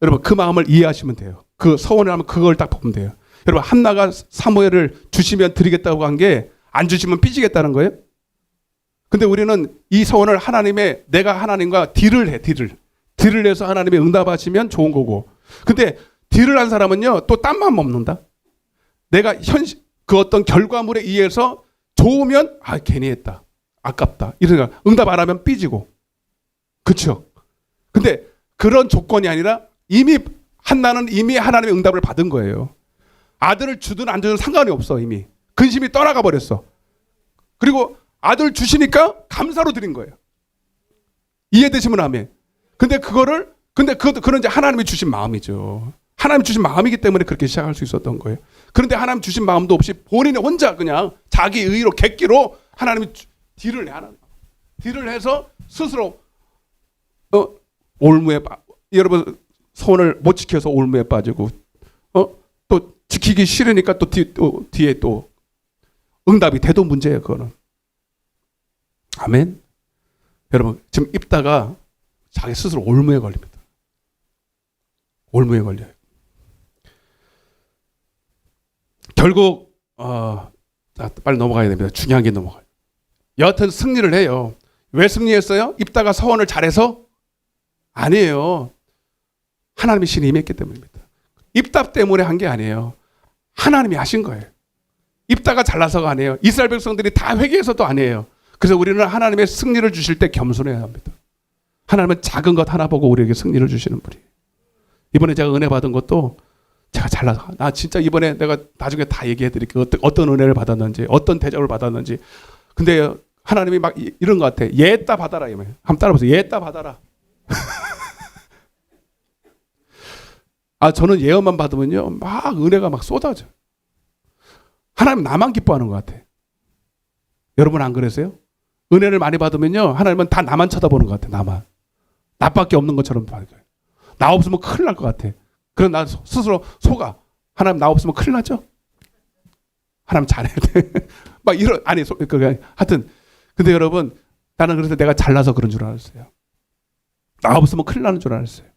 여러분 그 마음을 이해하시면 돼요. 그 서원을 하면 그걸 딱 보면 돼요. 여러분 한나가 사무엘을 주시면 드리겠다고 한 게 안 주시면 삐지겠다는 거예요. 근데 우리는 이 서원을 내가 하나님과 딜을 해. 딜을 해서 하나님이 응답하시면 좋은 거고. 근데 딜을 한 사람은요 또 딴 마음 없는다. 내가 그 어떤 결과물에 의해서 좋으면 괜히 했다, 아깝다 이러니까 응답 안 하면 삐지고. 그렇죠? 근데 그런 조건이 아니라 한나는 이미 하나님의 응답을 받은 거예요. 아들을 주든 안 주든 상관이 없어. 이미 근심이 떠나가 버렸어. 그리고 아들 주시니까 감사로 드린 거예요. 이해되시면 아멘. 근데 그건 이제 하나님이 주신 마음이죠. 하나님 주신 마음이기 때문에 그렇게 시작할 수 있었던 거예요. 그런데 하나님 주신 마음도 없이 본인이 혼자 그냥 자기 의로 객기로 하나님이 딜을 해서 스스로 올무에 여러분 소원을 못 지켜서 올무에 빠지고, 또 지키기 싫으니까 또 뒤에 또 응답이 돼도 문제예요, 그거는. 아멘. 여러분, 지금 입다가 자기 스스로 올무에 걸립니다. 올무에 걸려요. 결국 빨리 넘어가야 됩니다. 중요한 게 넘어가요. 여하튼 승리를 해요. 왜 승리했어요? 입다가 서원을 잘해서? 아니에요. 하나님이 신이 임했기 때문입니다. 입다 때문에 한 게 아니에요. 하나님이 하신 거예요. 입다가 잘나서가 아니에요. 이스라엘 백성들이 다 회개해서도 아니에요. 그래서 우리는 하나님의 승리를 주실 때 겸손해야 합니다. 하나님은 작은 것 하나 보고 우리에게 승리를 주시는 분이에요. 이번에 제가 은혜 받은 것도 제가 잘나서, 나 진짜 이번에 내가 나중에 다 얘기해 드릴게요. 어떤 은혜를 받았는지, 어떤 대접을 받았는지. 근데 하나님이 막 이런 것 같아. 예따 받아라. 한번 따라보세요. 예따 받아라. 저는 예언만 받으면요, 막 은혜가 막 쏟아져. 하나님 나만 기뻐하는 것 같아. 여러분 안 그러세요? 은혜를 많이 받으면요, 하나님은 다 나만 쳐다보는 것 같아. 나만. 나밖에 없는 것처럼 봐요. 나 없으면 큰일 날 것 같아. 그럼 나 스스로 속아. 하나님 나 없으면 큰일 나죠? 하나님 잘해야 돼. 막 이런, 하여튼. 근데 여러분, 나는 그래서 내가 잘나서 그런 줄 알았어요. 나 없으면 큰일 나는 줄 알았어요.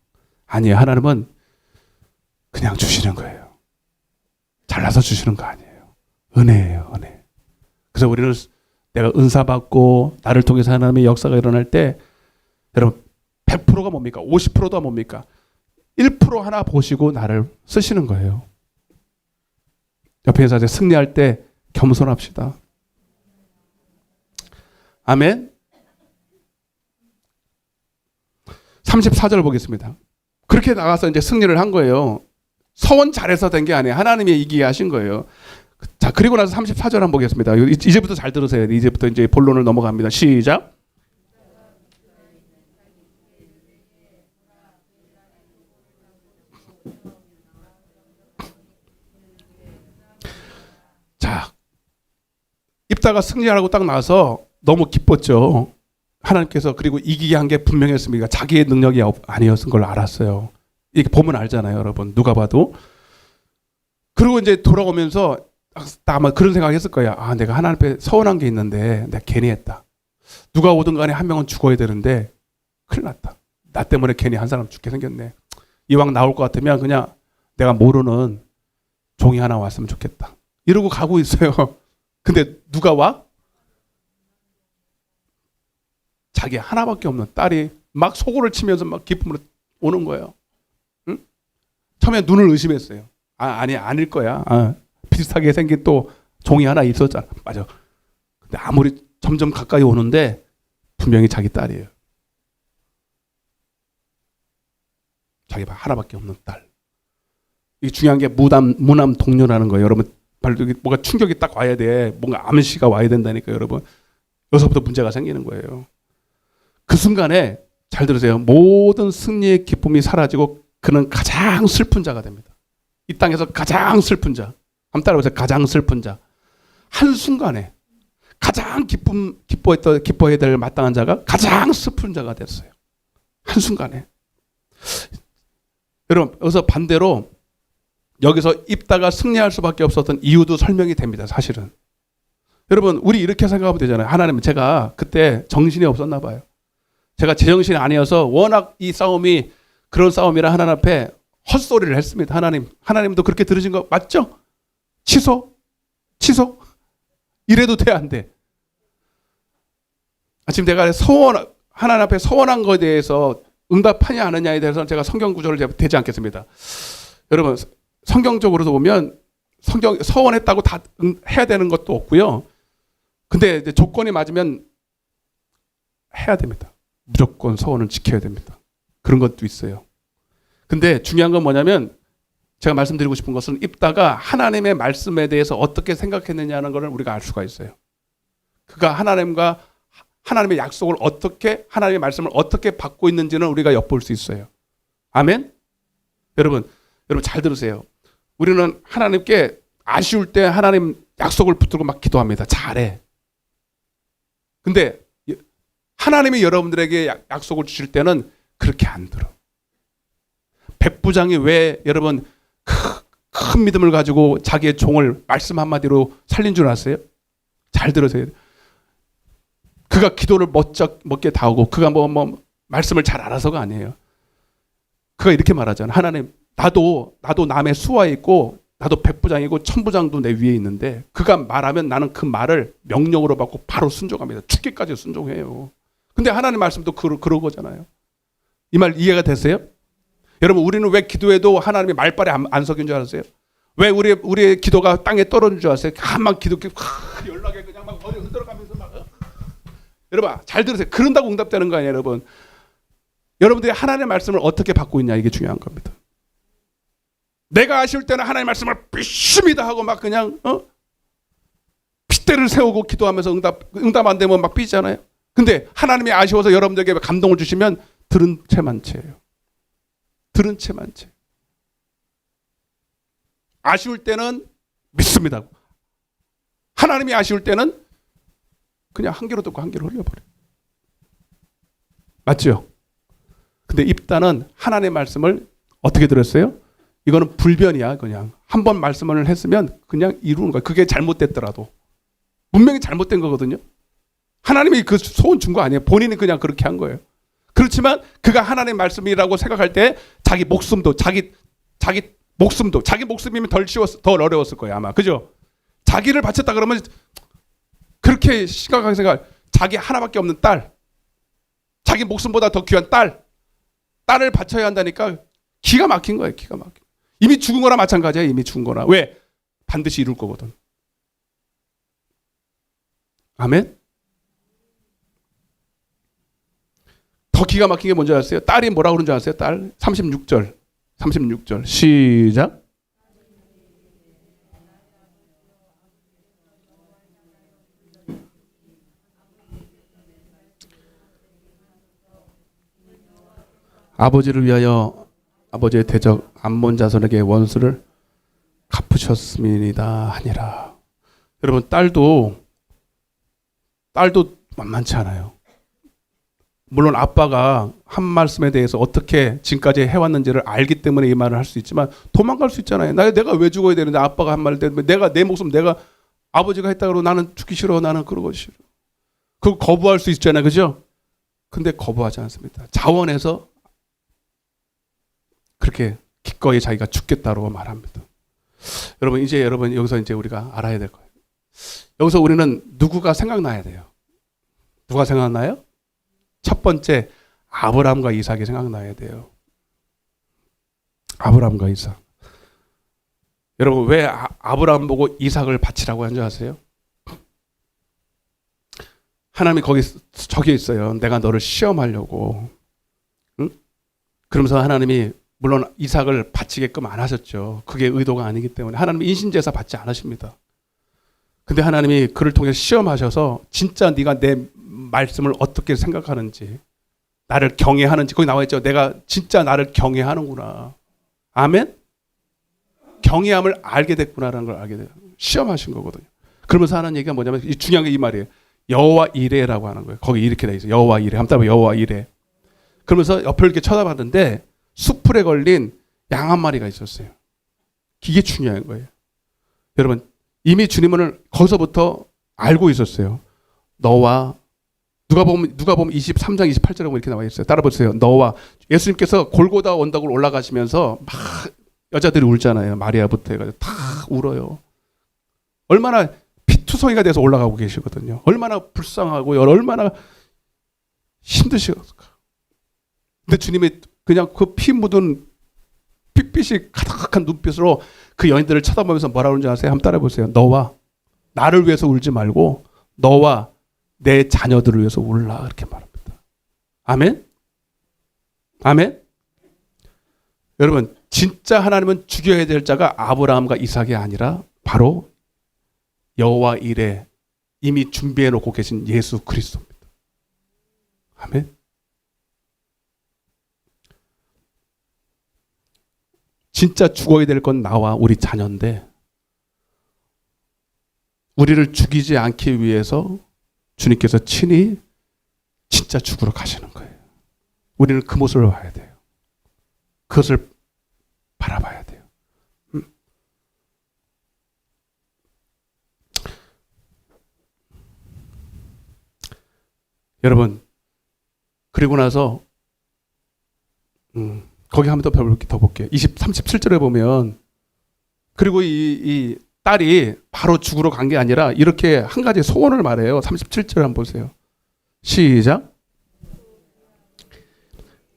아니에요. 하나님은 그냥 주시는 거예요. 잘나서 주시는 거 아니에요. 은혜예요, 은혜. 그래서 우리는 내가 은사 받고 나를 통해서 하나님의 역사가 일어날 때, 여러분 100%가 뭡니까? 50%가 뭡니까? 1% 하나 보시고 나를 쓰시는 거예요. 옆에 인사하세요. 승리할 때 겸손합시다. 아멘. 34절 보겠습니다. 그렇게 나가서 이제 승리를 한 거예요. 서원 잘해서 된 게 아니에요. 하나님이 이기게 하신 거예요. 자, 그리고 나서 34절 한번 보겠습니다. 이제부터 잘 들으세요. 이제부터 이제 본론을 넘어갑니다. 시작. 자, 입다가 승리하라고 딱 나와서 너무 기뻤죠. 하나님께서. 그리고 이기게 한 게 분명했습니다. 자기의 능력이 아니었은 걸 알았어요. 이게 보면 알잖아요, 여러분. 누가 봐도. 그리고 이제 돌아오면서 아마 그런 생각했을 거야. 내가 하나님 앞에 서운한 게 있는데 내가 괜히 했다. 누가 오든 간에 한 명은 죽어야 되는데 큰일 났다. 나 때문에 괜히 한 사람 죽게 생겼네. 이왕 나올 것 같으면 그냥 내가 모르는 종이 하나 왔으면 좋겠다. 이러고 가고 있어요. 근데 누가 와? 자기 하나밖에 없는 딸이 막 소고를 치면서 막 기쁨으로 오는 거예요. 응? 처음에 눈을 의심했어요. 아닐 거야. 비슷하게 생긴 또 종이 하나 있었잖아. 맞아. 근데 아무리 점점 가까이 오는데 분명히 자기 딸이에요. 자기 하나밖에 없는 딸. 이게 중요한 게 무남 동료라는 거예요. 여러분, 뭔가 충격이 딱 와야 돼. 뭔가 암시가 와야 된다니까, 여러분. 여기서부터 문제가 생기는 거예요. 그 순간에 잘 들으세요. 모든 승리의 기쁨이 사라지고 그는 가장 슬픈 자가 됩니다. 이 땅에서 가장 슬픈 자. 한번 따라해보세요. 가장 슬픈 자. 한순간에 가장 기뻐해야 될 마땅한 자가 가장 슬픈 자가 됐어요. 한순간에. 여러분, 여기서 반대로 여기서 입다가 승리할 수밖에 없었던 이유도 설명이 됩니다. 사실은. 여러분, 우리 이렇게 생각하면 되잖아요. 하나님은 제가 그때 정신이 없었나 봐요. 제가 제정신이 아니어서 워낙 이 싸움이 그런 싸움이라 하나님 앞에 헛소리를 했습니다. 하나님도 그렇게 들으신 거 맞죠? 취소? 이래도 돼, 안 돼? 지금 내가 하나님 앞에 서원한 것에 대해서 응답하냐 안 하냐에 대해서는 제가 성경 구절을 대지 않겠습니다. 여러분, 성경적으로도 보면 서원했다고 다 해야 되는 것도 없고요. 근데 이제 조건이 맞으면 해야 됩니다. 무조건 서원을 지켜야 됩니다. 그런 것도 있어요. 근데 중요한 건 뭐냐면 제가 말씀드리고 싶은 것은 입다가 하나님의 말씀에 대해서 어떻게 생각했느냐는 것을 우리가 알 수가 있어요. 그가 하나님의 약속을 하나님의 말씀을 어떻게 받고 있는지는 우리가 엿볼 수 있어요. 아멘? 여러분 잘 들으세요. 우리는 하나님께 아쉬울 때 하나님 약속을 붙들고 막 기도합니다. 잘해. 근데 하나님이 여러분들에게 약속을 주실 때는 그렇게 안 들어. 백부장이 왜 여러분 큰 믿음을 가지고 자기의 종을 말씀 한마디로 살린 줄 아세요? 잘 들으세요. 그가 기도를 멋게 다 하고 그가 뭐 말씀을 잘 알아서가 아니에요. 그가 이렇게 말하잖아요. 하나님, 나도 남의 수하에 있고 나도 백부장이고 천부장도 내 위에 있는데 그가 말하면 나는 그 말을 명령으로 받고 바로 순종합니다. 죽기까지 순종해요. 근데 하나님 말씀도 그런 거잖아요. 이 말 이해가 되세요? 여러분, 우리는 왜 기도해도 하나님이 말발에 안 섞인 줄 아세요? 왜 우리의 기도가 땅에 떨어진 줄 아세요? 막 기도해 연락에 그냥 막 머리 흔들어가면서 막 여러분 잘 들으세요. 그런다고 응답되는 거 아니에요, 여러분. 여러분들이 하나님의 말씀을 어떻게 받고 있냐, 이게 중요한 겁니다. 내가 아쉬울 때는 하나님의 말씀을 삐십니다 하고 막 그냥 핏대를 세우고 기도하면서 응답 안 되면 막 삐지잖아요. 근데 하나님이 아쉬워서 여러분들에게 감동을 주시면 들은 채만 채예요. 들은 채만 채. 아쉬울 때는 믿습니다. 하나님이 아쉬울 때는 그냥 한 귀로 듣고 한 귀로 흘려버려요. 맞죠? 근데 입단은 하나님의 말씀을 어떻게 들었어요? 이거는 불변이야. 그냥 한 번 말씀을 했으면 그냥 이루는 거야. 그게 잘못됐더라도 분명히 잘못된 거거든요. 하나님이 그 소원 준 거 아니에요. 본인이 그냥 그렇게 한 거예요. 그렇지만 그가 하나님의 말씀이라고 생각할 때 자기 목숨도 자기 목숨이면 덜 어려웠을 거예요, 아마. 그죠? 자기를 바쳤다 그러면 그렇게 심각하게 생각. 자기 하나밖에 없는 딸, 자기 목숨보다 더 귀한 딸을 바쳐야 한다니까 기가 막힌 거예요. 기가 막힌. 이미 죽은 거나 마찬가지야. 이미 죽은 거나. 왜? 반드시 이룰 거거든. 아멘. 더 기가 막힌 게 뭔지 아세요? 딸이 뭐라고 그러는 줄 아세요? 딸 36절 시작. 아버지를 위하여 아버지의 대적 암몬 자손에게 원수를 갚으셨음이니이다 하니라. 여러분, 딸도 만만치 않아요. 물론 아빠가 한 말씀에 대해서 어떻게 지금까지 해왔는지를 알기 때문에 이 말을 할 수 있지만 도망갈 수 있잖아요. 내가 왜 죽어야 되는데 아빠가 한 말 때문에 내 목숨 내가 아버지가 했다 그러고 나는 죽기 싫어. 나는 그러고 싫어. 그거 거부할 수 있잖아요. 그죠? 근데 거부하지 않습니다. 자원해서 그렇게 기꺼이 자기가 죽겠다고 말합니다. 여러분, 여기서 이제 우리가 알아야 될 거예요. 여기서 우리는 누구가 생각나야 돼요. 누가 생각나요? 첫 번째, 아브라함과 이삭이 생각나야 돼요. 아브라함과 이삭. 여러분, 왜 아브라함 보고 이삭을 바치라고 한 줄 아세요? 하나님이 저기 있어요. 내가 너를 시험하려고. 응? 그러면서 하나님이 물론 이삭을 바치게끔 안 하셨죠. 그게 의도가 아니기 때문에 하나님이 인신제사 받지 않으십니다. 근데 하나님이 그를 통해 시험하셔서 진짜 네가 내 말씀을 어떻게 생각하는지, 나를 경외하는지, 거기 나와 있죠. 내가 진짜 나를 경외하는구나. 아멘? 경외함을 알게 됐구나라는 걸 알게 돼요. 시험하신 거거든요. 그러면서 하는 얘기가 뭐냐면, 이 중요한 게 이 말이에요. 여호와 이레라고 하는 거예요. 거기 이렇게 돼 있어요. 여호와 이레. 한번 따봐. 여호와 이레. 그러면서 옆을 이렇게 쳐다봤는데 수풀에 걸린 양 한 마리가 있었어요. 이게 중요한 거예요. 여러분, 이미 주님은 거기서부터 알고 있었어요. 너와 누가 보면 23장 28절에 이렇게 나와 있어요. 따라 보세요. 너와 예수님께서 골고다 언덕을 올라가시면서 막 여자들이 울잖아요. 마리아부터 해가지고 다 울어요. 얼마나 피투성이가 돼서 올라가고 계시거든요. 얼마나 불쌍하고 얼마나 힘드실까. 근데 주님이 그냥 그 피 묻은 핏빛이 가득한 눈빛으로 그 여인들을 쳐다보면서 뭐라 그러는지 아세요? 한번 따라해 보세요. 너와 나를 위해서 울지 말고 너와 내 자녀들을 위해서 울라. 이렇게 말합니다. 아멘? 아멘? 여러분, 진짜 하나님은 죽여야 될 자가 아브라함과 이삭이 아니라 바로 여호와 이레, 이미 준비해 놓고 계신 예수 그리스도입니다. 아멘? 진짜 죽어야 될 건 나와 우리 자녀인데 우리를 죽이지 않기 위해서 주님께서 친히 진짜 죽으러 가시는 거예요. 우리는 그 모습을 봐야 돼요. 그것을 바라봐야 돼요. 여러분, 그리고 나서 거기 한번 더 볼게요. 37절에 보면, 그리고 이 딸이 바로 죽으러 간 게 아니라 이렇게 한 가지 소원을 말해요. 37절 한번 보세요. 시작.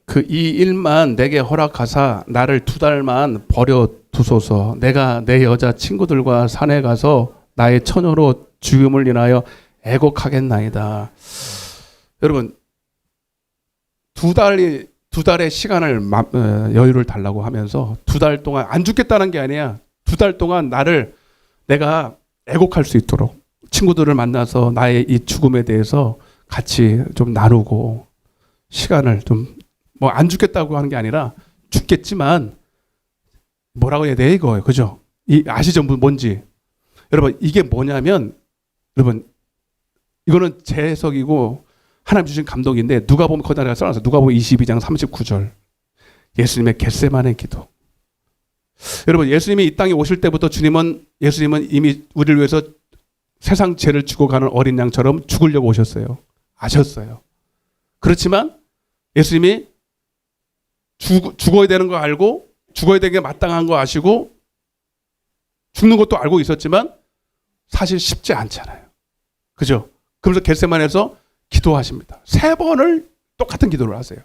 그 이 일만 내게 허락하사 나를 2달만 버려 두소서. 내가 내 여자 친구들과 산에 가서 나의 처녀로 죽음을 인하여 애곡하겠나이다. 여러분, 2달의 시간을 여유를 달라고 하면서 2달 동안 안 죽겠다는 게 아니야. 2달 동안 내가 애곡할 수 있도록 친구들을 만나서 나의 이 죽음에 대해서 같이 좀 나누고 시간을 좀 뭐 안 죽겠다고 하는 게 아니라 죽겠지만 뭐라고 해야 돼 이거예요. 그죠? 아시죠? 뭔지. 여러분, 이게 뭐냐면, 여러분, 이거는 제 해석이고 하나님 주신 감동인데, 누가 보면 거기다 써놨어요. 누가 보면 22장 39절. 예수님의 겟세마네 기도. 여러분, 예수님이 이 땅에 오실 때부터 예수님은 이미 우리를 위해서 세상 죄를 지고 가는 어린 양처럼 죽으려고 오셨어요. 아셨어요. 그렇지만 예수님이 죽어야 되는 거 알고, 죽어야 되는 게 마땅한 거 아시고, 죽는 것도 알고 있었지만 사실 쉽지 않잖아요. 그죠? 그러면서 겟세마네에서 기도하십니다. 3번을 똑같은 기도를 하세요.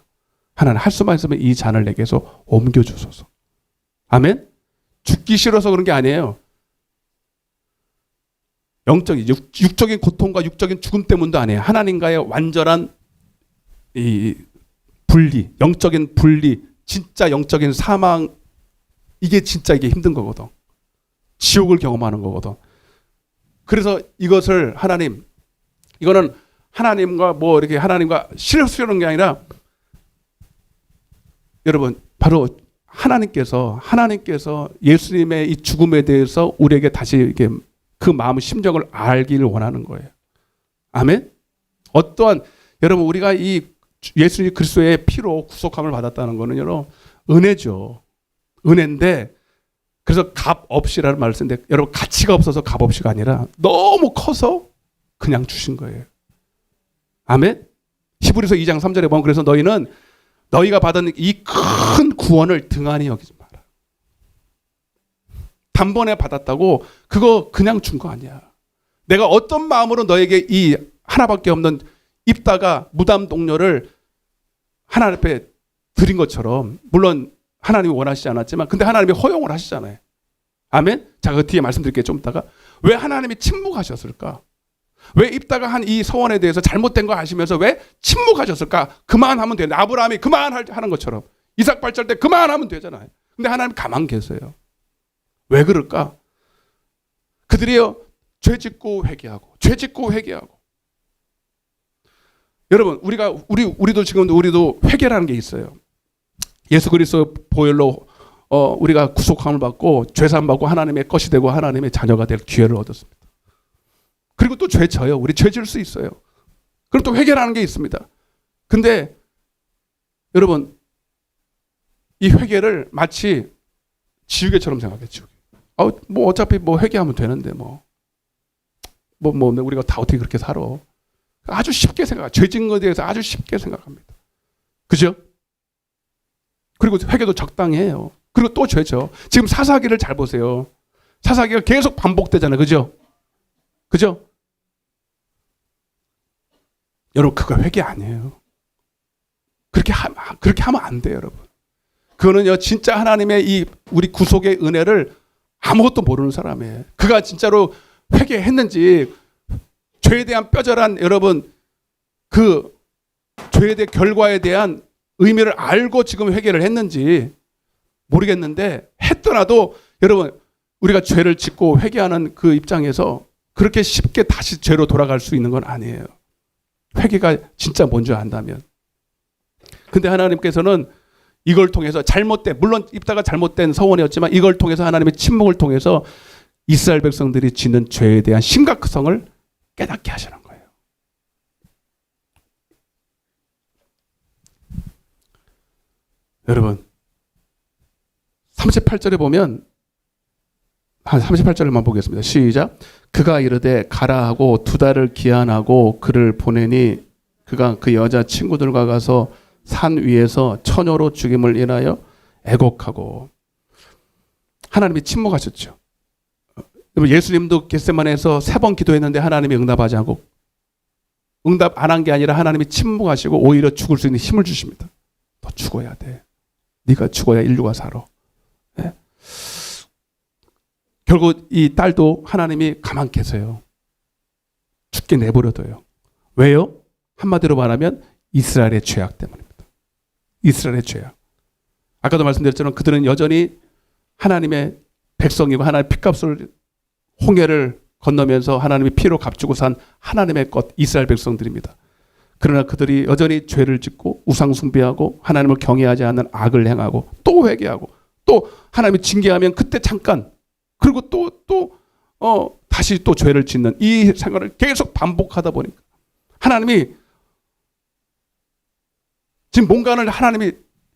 하나님, 할 수만 있으면 이 잔을 내게서 옮겨주소서. 아멘? 죽기 싫어서 그런 게 아니에요. 육적인 고통과 육적인 죽음 때문도 아니에요. 하나님과의 완전한 이 분리, 영적인 분리, 진짜 영적인 사망, 이게 힘든 거거든. 지옥을 경험하는 거거든. 그래서 이것을 이거는 하나님과 이렇게 하나님과 실수하는 게 아니라, 여러분, 바로 하나님께서 예수님의 이 죽음에 대해서 우리에게 다시 이렇게 그 마음, 심정을 알기를 원하는 거예요. 아멘? 여러분, 우리가 이 예수님 그리스도의 피로 구속함을 받았다는 거는 여러분 은혜죠. 은혜인데, 그래서 값 없이라는 말을 쓰는데, 여러분, 가치가 없어서 값 없이가 아니라 너무 커서 그냥 주신 거예요. 아멘? 히브리서 2장 3절에 보면, 그래서 너희는 너희가 받은 이 큰 구원을 등한히 여기지 마라. 단번에 받았다고 그거 그냥 준 거 아니야. 내가 어떤 마음으로 너에게 이 하나밖에 없는 입다가 무담 동료를 하나님 앞에 드린 것처럼, 물론 하나님이 원하시지 않았지만 근데 하나님이 허용을 하시잖아요. 아멘? 자, 그 뒤에 말씀드릴게요. 좀 이따가. 왜 하나님이 침묵하셨을까? 왜 입다가 한 이 서원에 대해서 잘못된 거 아시면서 왜 침묵하셨을까? 그만하면 되는데, 아브라함이 그만하는 것처럼 이삭 발절 때 그만하면 되잖아요. 근데 하나님 가만 계세요. 왜 그럴까? 그들이요, 죄 짓고 회개하고 여러분, 우리도 회개라는 게 있어요. 예수 그리스도 보혈로 우리가 구속함을 받고 죄사함 받고 하나님의 것이 되고 하나님의 자녀가 될 기회를 얻었습니다. 그리고 또 죄 져요. 우리 죄 질 수 있어요. 그럼 또 회개라는 게 있습니다. 근데 여러분, 이 회개를 마치 지우개처럼 생각해요. 지우개. 뭐 어차피 회개하면 되는데 우리가 다 어떻게 그렇게 살아? 아주 쉽게 죄 짓는 것에 대해서 아주 쉽게 생각합니다. 그죠? 그리고 회개도 적당히 해요. 그리고 또 죄죠. 지금 사사기를 잘 보세요. 사사기가 계속 반복되잖아요. 그죠? 여러분, 그거 회개 아니에요. 그렇게 하면 안 돼요, 여러분. 그거는요, 진짜 하나님의 이 우리 구속의 은혜를 아무것도 모르는 사람이에요. 그가 진짜로 회개했는지, 죄에 대한 뼈저란, 여러분, 그 죄에 대한 결과에 대한 의미를 알고 지금 회개를 했는지 모르겠는데, 했더라도 여러분, 우리가 죄를 짓고 회개하는 그 입장에서 그렇게 쉽게 다시 죄로 돌아갈 수 있는 건 아니에요. 회개가 진짜 뭔지 안다면. 근데 하나님께서는 이걸 통해서 물론 입다가 잘못된 서원이었지만, 이걸 통해서 하나님의 침묵을 통해서 이스라엘 백성들이 짓는 죄에 대한 심각성을 깨닫게 하시는 거예요. 여러분, 38절에 보면 한 38절만 보겠습니다. 시작. 그가 이르되 가라 하고 2달을 기한하고 그를 보내니 그가 그 여자 친구들과 가서 산 위에서 처녀로 죽임을 인하여 애곡하고. 하나님이 침묵하셨죠. 예수님도 겟세마네에서 3번 기도했는데 하나님이 응답하지 않고, 응답 안 한 게 아니라 하나님이 침묵하시고 오히려 죽을 수 있는 힘을 주십니다. 너 죽어야 돼. 네가 죽어야 인류가 살아. 네? 결국 이 딸도 하나님이 가만 계세요. 죽게 내버려둬요. 왜요? 한마디로 말하면 이스라엘의 죄악 때문입니다. 이스라엘의 죄악. 아까도 말씀드렸지만 그들은 여전히 하나님의 백성이고 하나님의 핏값을, 홍해를 건너면서 하나님의 피로 값주고 산 하나님의 것, 이스라엘 백성들입니다. 그러나 그들이 여전히 죄를 짓고 우상 숭배하고 하나님을 경외하지 않는 악을 행하고 또 회개하고 또 하나님이 징계하면 그때 잠깐, 그리고 다시 또 죄를 짓는 이 생활을 계속 반복하다 보니까 하나님이 지금 뭔가를, 하나님이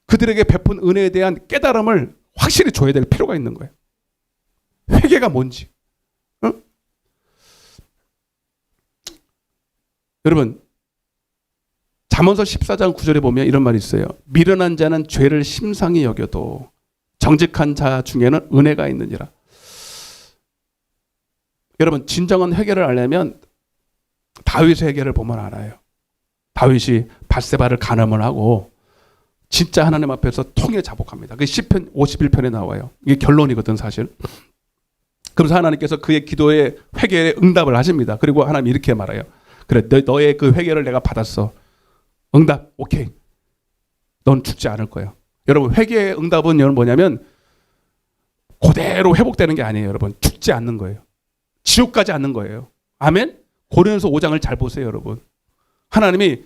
그들에게 베푼 은혜에 대한 깨달음을 확실히 줘야 될 필요가 있는 거예요. 회개가 뭔지. 응? 여러분, 잠언서 14장 9절에 보면 이런 말이 있어요. 미련한 자는 죄를 심상히 여겨도 정직한 자 중에는 은혜가 있느니라. 여러분, 진정한 회개를 알려면 다윗의 회개를 보면 알아요. 다윗이 밧세바를 간음을 하고 진짜 하나님 앞에서 통에 자복합니다. 그게 시편 51편에 나와요. 이게 결론이거든 사실. 그래서 하나님께서 그의 기도에, 회개에 응답을 하십니다. 그리고 하나님이 이렇게 말해요. 그래, 너의 그 회개를 내가 받았어. 응답, 오케이. 넌 죽지 않을 거야. 여러분, 회개의 응답은 여러분 뭐냐면 그대로 회복되는 게 아니에요. 여러분, 죽지 않는 거예요. 지옥 가지 않는 거예요. 아멘? 고린도서 5장을 잘 보세요, 여러분. 하나님이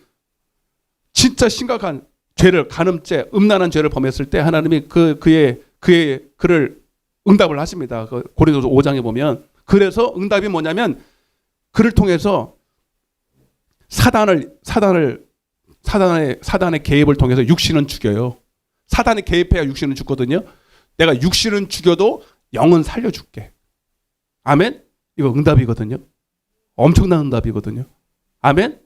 진짜 심각한 죄를, 간음죄, 음란한 죄를 범했을 때 하나님이 그를 응답을 하십니다. 그 고린도서 5장에 보면. 그래서 응답이 뭐냐면 그를 통해서 사단의 개입을 통해서 육신은 죽여요. 사단이 개입해야 육신은 죽거든요. 내가 육신은 죽여도 영은 살려줄게. 아멘? 이거 응답이거든요. 엄청난 응답이거든요. 아멘?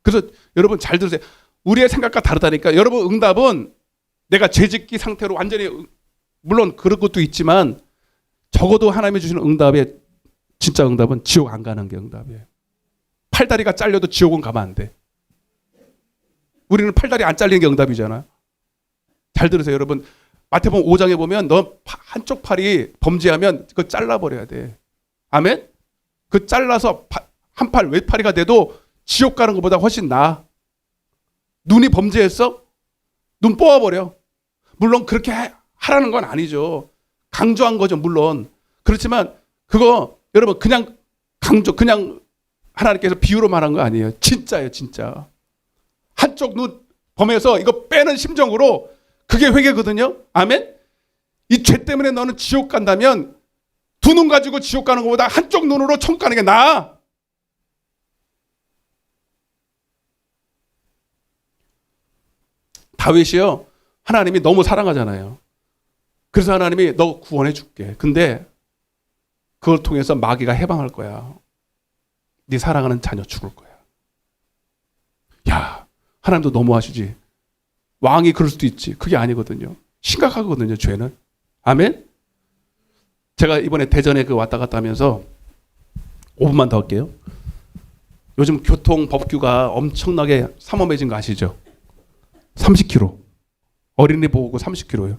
그래서 여러분 잘 들으세요. 우리의 생각과 다르다니까. 여러분, 응답은 내가 죄짓기 상태로 완전히, 물론 그런 것도 있지만 적어도 하나님이 주시는 응답의 진짜 응답은 지옥 안 가는 게 응답이에요. 팔다리가 잘려도 지옥은 가면 안 돼. 우리는 팔다리 안 잘리는 게 응답이잖아요. 잘 들으세요, 여러분. 마태복음 5장에 보면 너 한쪽 팔이 범죄하면 그거 잘라버려야 돼. 아멘? 그 잘라서 한 팔, 외팔이가 돼도 지옥 가는 것보다 훨씬 나아. 눈이 범죄했어? 눈 뽑아버려. 물론 그렇게 하라는 건 아니죠. 강조한 거죠, 물론. 그렇지만 그거 여러분 그냥 그냥 하나님께서 비유로 말한 거 아니에요. 진짜예요, 진짜. 한쪽 눈 범해서 이거 빼는 심정으로, 그게 회개거든요. 아멘? 이 죄 때문에 너는 지옥 간다면 두 눈 가지고 지옥 가는 것보다 한쪽 눈으로 천국 가는 게 나아. 다윗이요, 하나님이 너무 사랑하잖아요. 그래서 하나님이 너 구원해 줄게. 근데 그걸 통해서 마귀가 해방할 거야. 네 사랑하는 자녀 죽을 거야. 야, 하나님도 너무하시지. 왕이 그럴 수도 있지. 그게 아니거든요. 심각하거든요, 죄는. 아멘? 제가 이번에 대전에 왔다 갔다 하면서 5분만 더 할게요. 요즘 교통 법규가 엄청나게 삼엄해진 거 아시죠? 30km. 어린이 보호구 30km요.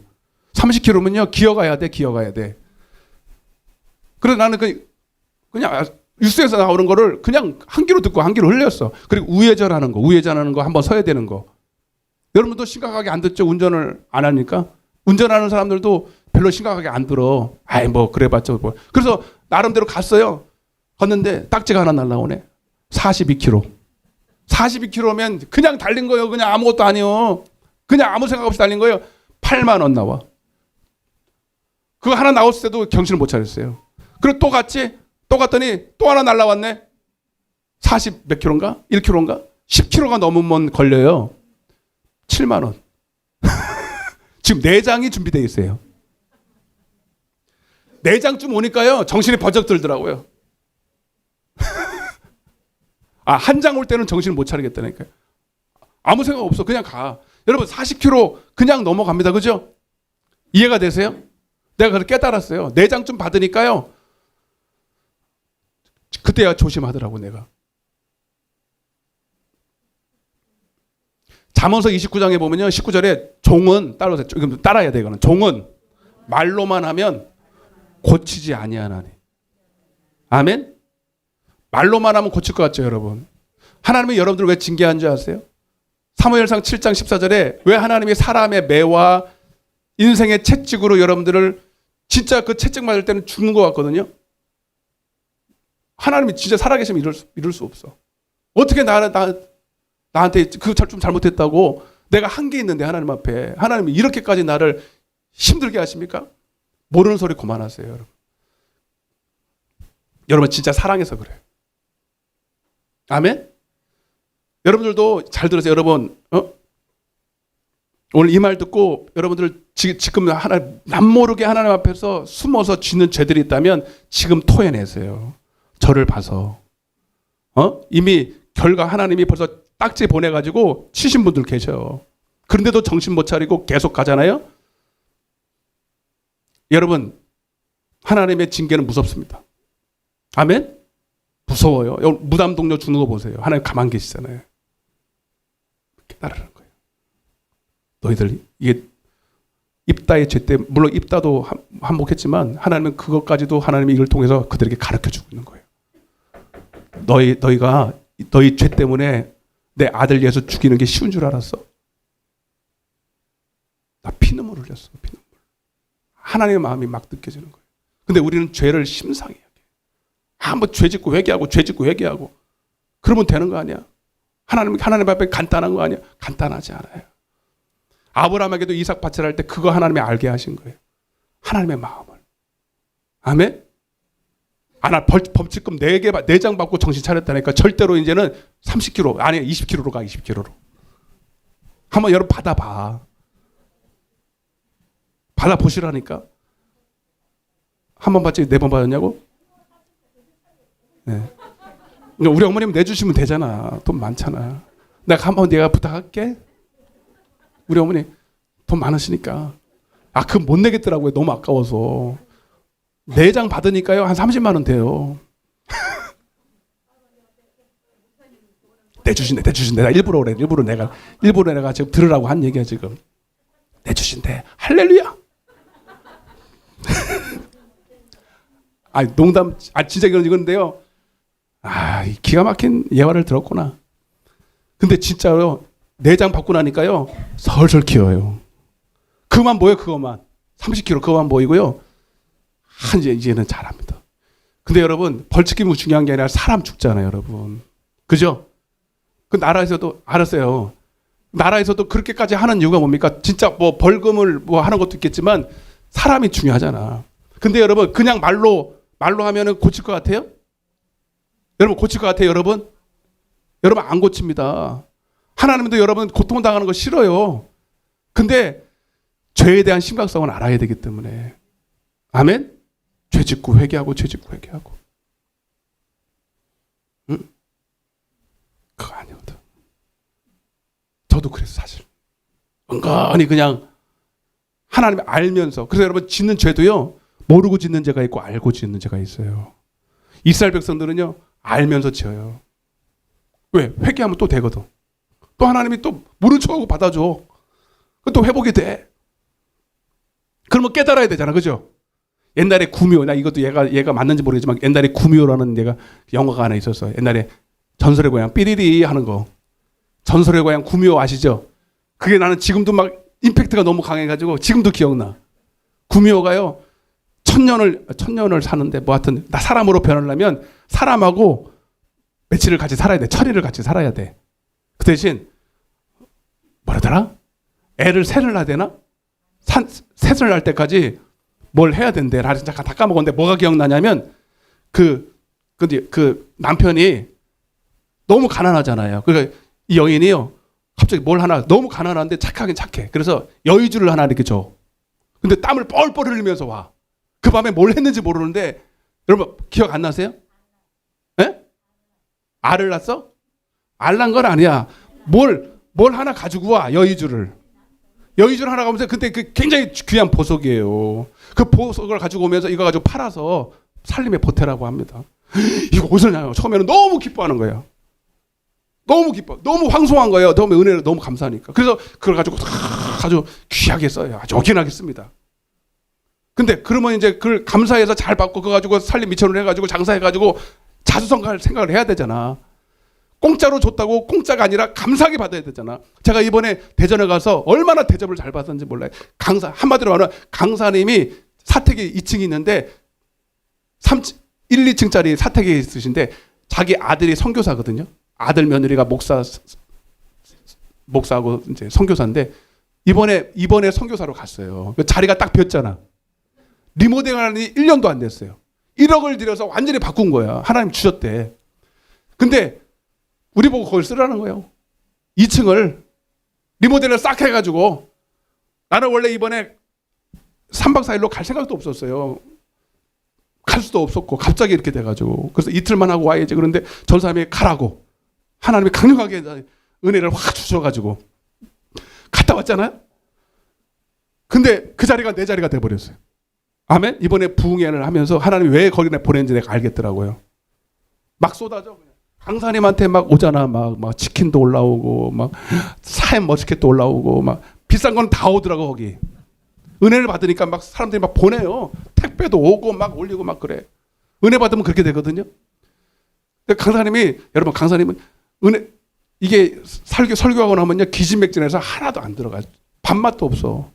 30km면요, 기어가야 돼, 기어가야 돼. 그래서 나는 그냥 뉴스에서 나오는 거를 그냥 한 귀로 듣고 한 귀로 흘렸어. 그리고 우회전하는 거 한번 서야 되는 거. 여러분도 심각하게 안 듣죠? 운전을 안 하니까. 운전하는 사람들도 별로 심각하게 안 들어. 아이, 뭐, 그래봤자 뭐. 그래서 나름대로 갔어요. 걷는데 딱지가 하나 날라오네. 42km. 42km면 그냥 달린 거예요. 그냥 아무것도 아니요. 그냥 아무 생각 없이 달린 거예요. 8만 원 나와. 그거 하나 나왔을 때도 정신을 못 차렸어요. 그리고 또 갔지? 또 갔더니 또 하나 날라왔네. 40 몇 킬로인가? 1km인가? 10km가 넘으면 걸려요. 7만 원. 지금 내장이 준비되어 있어요. 4장쯤 오니까요 정신이 버쩍 들더라고요. 아, 한 장 올 때는 정신을 못 차리겠다니까요. 아무 생각 없어. 그냥 가. 여러분 40km 그냥 넘어갑니다. 그죠? 이해가 되세요? 내가 그걸 깨달았어요. 4장쯤 받으니까요. 그때야 조심하더라고 내가. 잠언서 29장에 보면요. 19절에 종은 따라야 돼 이거는. 종은 말로만 하면 고치지 아니하나니. 아멘? 말로만 하면 고칠 것 같죠, 여러분? 하나님이 여러분들 왜 징계한 줄 아세요? 사무엘상 7장 14절에 왜 하나님이 사람의 매와 인생의 채찍으로 여러분들을 진짜 그 채찍 맞을 때는 죽는 것 같거든요. 하나님이 진짜 살아계시면 이럴 수 없어. 어떻게 나한테 그 좀 잘못했다고 내가 한 게 있는데 하나님 앞에 하나님이 이렇게까지 나를 힘들게 하십니까? 모르는 소리 그만하세요, 여러분. 여러분 진짜 사랑해서 그래요. 아멘? 여러분들도 잘 들으세요. 여러분 오늘 이 말 듣고 여러분들 지금 남모르게 하나님 앞에서 숨어서 짓는 죄들이 있다면 지금 토해내세요. 저를 봐서. 이미 결과 하나님이 벌써 딱지 보내가지고 치신 분들 계셔요. 그런데도 정신 못 차리고 계속 가잖아요. 여러분 하나님의 징계는 무섭습니다. 아멘? 무서워요. 무담 동료 죽는 거 보세요. 하나님 가만 계시잖아요. 깨달으라는 거예요. 너희들 이게 입다의 죄 때문에 물론 입다도 한몫했지만 하나님은 그것까지도 하나님이 이걸 통해서 그들에게 가르쳐주고 있는 거예요. 너희가 너희 죄 때문에 내 아들 위해서 죽이는 게 쉬운 줄 알았어? 나 피눈물 흘렸어. 피눈물. 하나님의 마음이 막 느껴지는 거예요. 근데 우리는 죄를 심상히 여겨요. 한번 죄 짓고 회개하고 죄 짓고 회개하고 그러면 되는 거 아니야? 하나님 앞에 간단한 거 아니야? 간단하지 않아요. 아브라함에게도 이삭 바치라 할 때 그거 하나님이 알게 하신 거예요. 하나님의 마음을. 아멘? 나 범칙금 4장 받고 정신 차렸다니까 절대로 이제는 30km, 아니 20km로 가, 20km로. 한번 여러분 받아봐. 받아보시라니까. 한 번 받지 4번 받았냐고? 네. 우리 어머님 내주시면 되잖아. 돈 많잖아. 내가 부탁할게. 우리 어머니 돈 많으시니까. 그건 못 내겠더라고요. 너무 아까워서. 4장 받으니까요. 한 30만 원 돼요. 내주신대. 나 일부러 그래. 일부러 내가 지금 들으라고 한 얘기야 지금. 내주신대. 할렐루야. 농담. 진짜 이건데요. 기가 막힌 예화를 들었구나. 근데 진짜요. 4장 받고 나니까요. 설설 키워요. 그만 보여 그것만. 30kg 그것만 보이고요. 이제는 잘합니다. 근데 여러분 벌칙이 중요한 게 아니라 사람 죽잖아요, 여러분. 그죠? 그 나라에서도 알았어요. 나라에서도 그렇게까지 하는 이유가 뭡니까? 진짜 뭐 벌금을 하는 것도 있겠지만 사람이 중요하잖아. 근데 여러분 그냥 말로 하면은 고칠 것 같아요? 여러분 고칠 것 같아요, 여러분? 여러분 안 고칩니다. 하나님도 여러분 고통당하는 거 싫어요. 근데 죄에 대한 심각성을 알아야 되기 때문에. 아멘? 죄 짓고 회개하고 죄 짓고 회개하고. 응? 그거 아니거든. 저도 그래서 사실 은근히 그냥 하나님을 알면서. 그래서 여러분 짓는 죄도요. 모르고 짓는 죄가 있고 알고 짓는 죄가 있어요. 이스라엘 백성들은요. 알면서 지어요. 왜? 회개하면 또 되거든. 또 하나님이 또 모른 척하고 받아줘. 또 회복이 돼. 그러면 깨달아야 되잖아. 그죠? 옛날에 구미호, 나 이것도 얘가 맞는지 모르겠지만 옛날에 구미호라는 영화가 하나 있었어. 옛날에 전설의 고향 삐리리 하는 거. 전설의 고향 구미호 아시죠? 그게 나는 지금도 막 임팩트가 너무 강해가지고 지금도 기억나. 구미호가요. 천년을 사는데 뭐 하여튼 나 사람으로 변하려면 사람하고 며칠을 같이 살아야 돼. 천일을 같이 살아야 돼. 그 대신 뭐라더라? 애를 셋을 낳아야 되나? 셋을 낳을 때까지 뭘 해야 된대. 나 진짜 다 까먹었는데 뭐가 기억나냐면 그 남편이 너무 가난하잖아요. 그러니까 이 여인이요. 갑자기 뭘 하나 너무 가난한데 착하긴 착해. 그래서 여의주를 하나 이렇게 줘. 근데 땀을 뻘뻘 흘리면서 와. 그 밤에 뭘 했는지 모르는데 여러분 기억 안 나세요? 예? 알을 낳았어? 알 낳은 건 아니야. 뭘 하나 가지고 와. 여의주를 하나 가면서 근데 그 굉장히 귀한 보석이에요. 그 보석을 가지고 오면서 이거 가지고 팔아서 살림에 보태라고 합니다. 이거 어디서 나요? 처음에는 너무 기뻐하는 거예요. 너무 기뻐. 너무 황송한 거예요. 너무 은혜를 너무 감사하니까. 그래서 그걸 가지고 아주 귀하게 써요. 아주 요긴하게 씁니다. 근데 그러면 이제 그걸 감사해서 잘 받고 그거 가지고 살림 미천을 해가지고 장사해가지고 자수성가할 생각을 해야 되잖아. 공짜로 줬다고 공짜가 아니라 감사하게 받아야 되잖아. 제가 이번에 대전에 가서 얼마나 대접을 잘 받았는지 몰라요. 강사, 한마디로 말하면 강사님이 사택에 2층이 있는데 1, 2층짜리 사택에 있으신데 자기 아들이 선교사거든요. 아들 며느리가 목사하고 이제 선교사인데 이번에 선교사로 갔어요. 자리가 딱 비었잖아. 리모델링이 1년도 안 됐어요. 1억을 들여서 완전히 바꾼 거야. 하나님 주셨대. 근데 우리 보고 그걸 쓰라는 거예요. 2층을 리모델을 싹 해가지고 나는 원래 이번에 3박 4일로 갈 생각도 없었어요. 갈 수도 없었고 갑자기 이렇게 돼가지고 그래서 이틀만 하고 와야지. 그런데 전사님이 가라고 하나님이 강력하게 은혜를 확 주셔가지고 갔다 왔잖아요. 근데 그 자리가 내 자리가 돼버렸어요. 아멘. 이번에 부흥회를 하면서 하나님이 왜 거기에 보냈는지 내가 알겠더라고요. 막 쏟아져 그냥. 강사님한테 막 오잖아. 막 치킨도 올라오고 막 사햄 머스켓도 올라오고 막 비싼 건 다 오더라고 거기. 은혜를 받으니까 막 사람들이 막 보내요. 택배도 오고 막 올리고 막 그래. 은혜 받으면 그렇게 되거든요. 근데 강사님이 여러분 강사님은 은혜 이게 설교하고 나면요 기진맥진해서 하나도 안 들어가. 밥맛도 없어.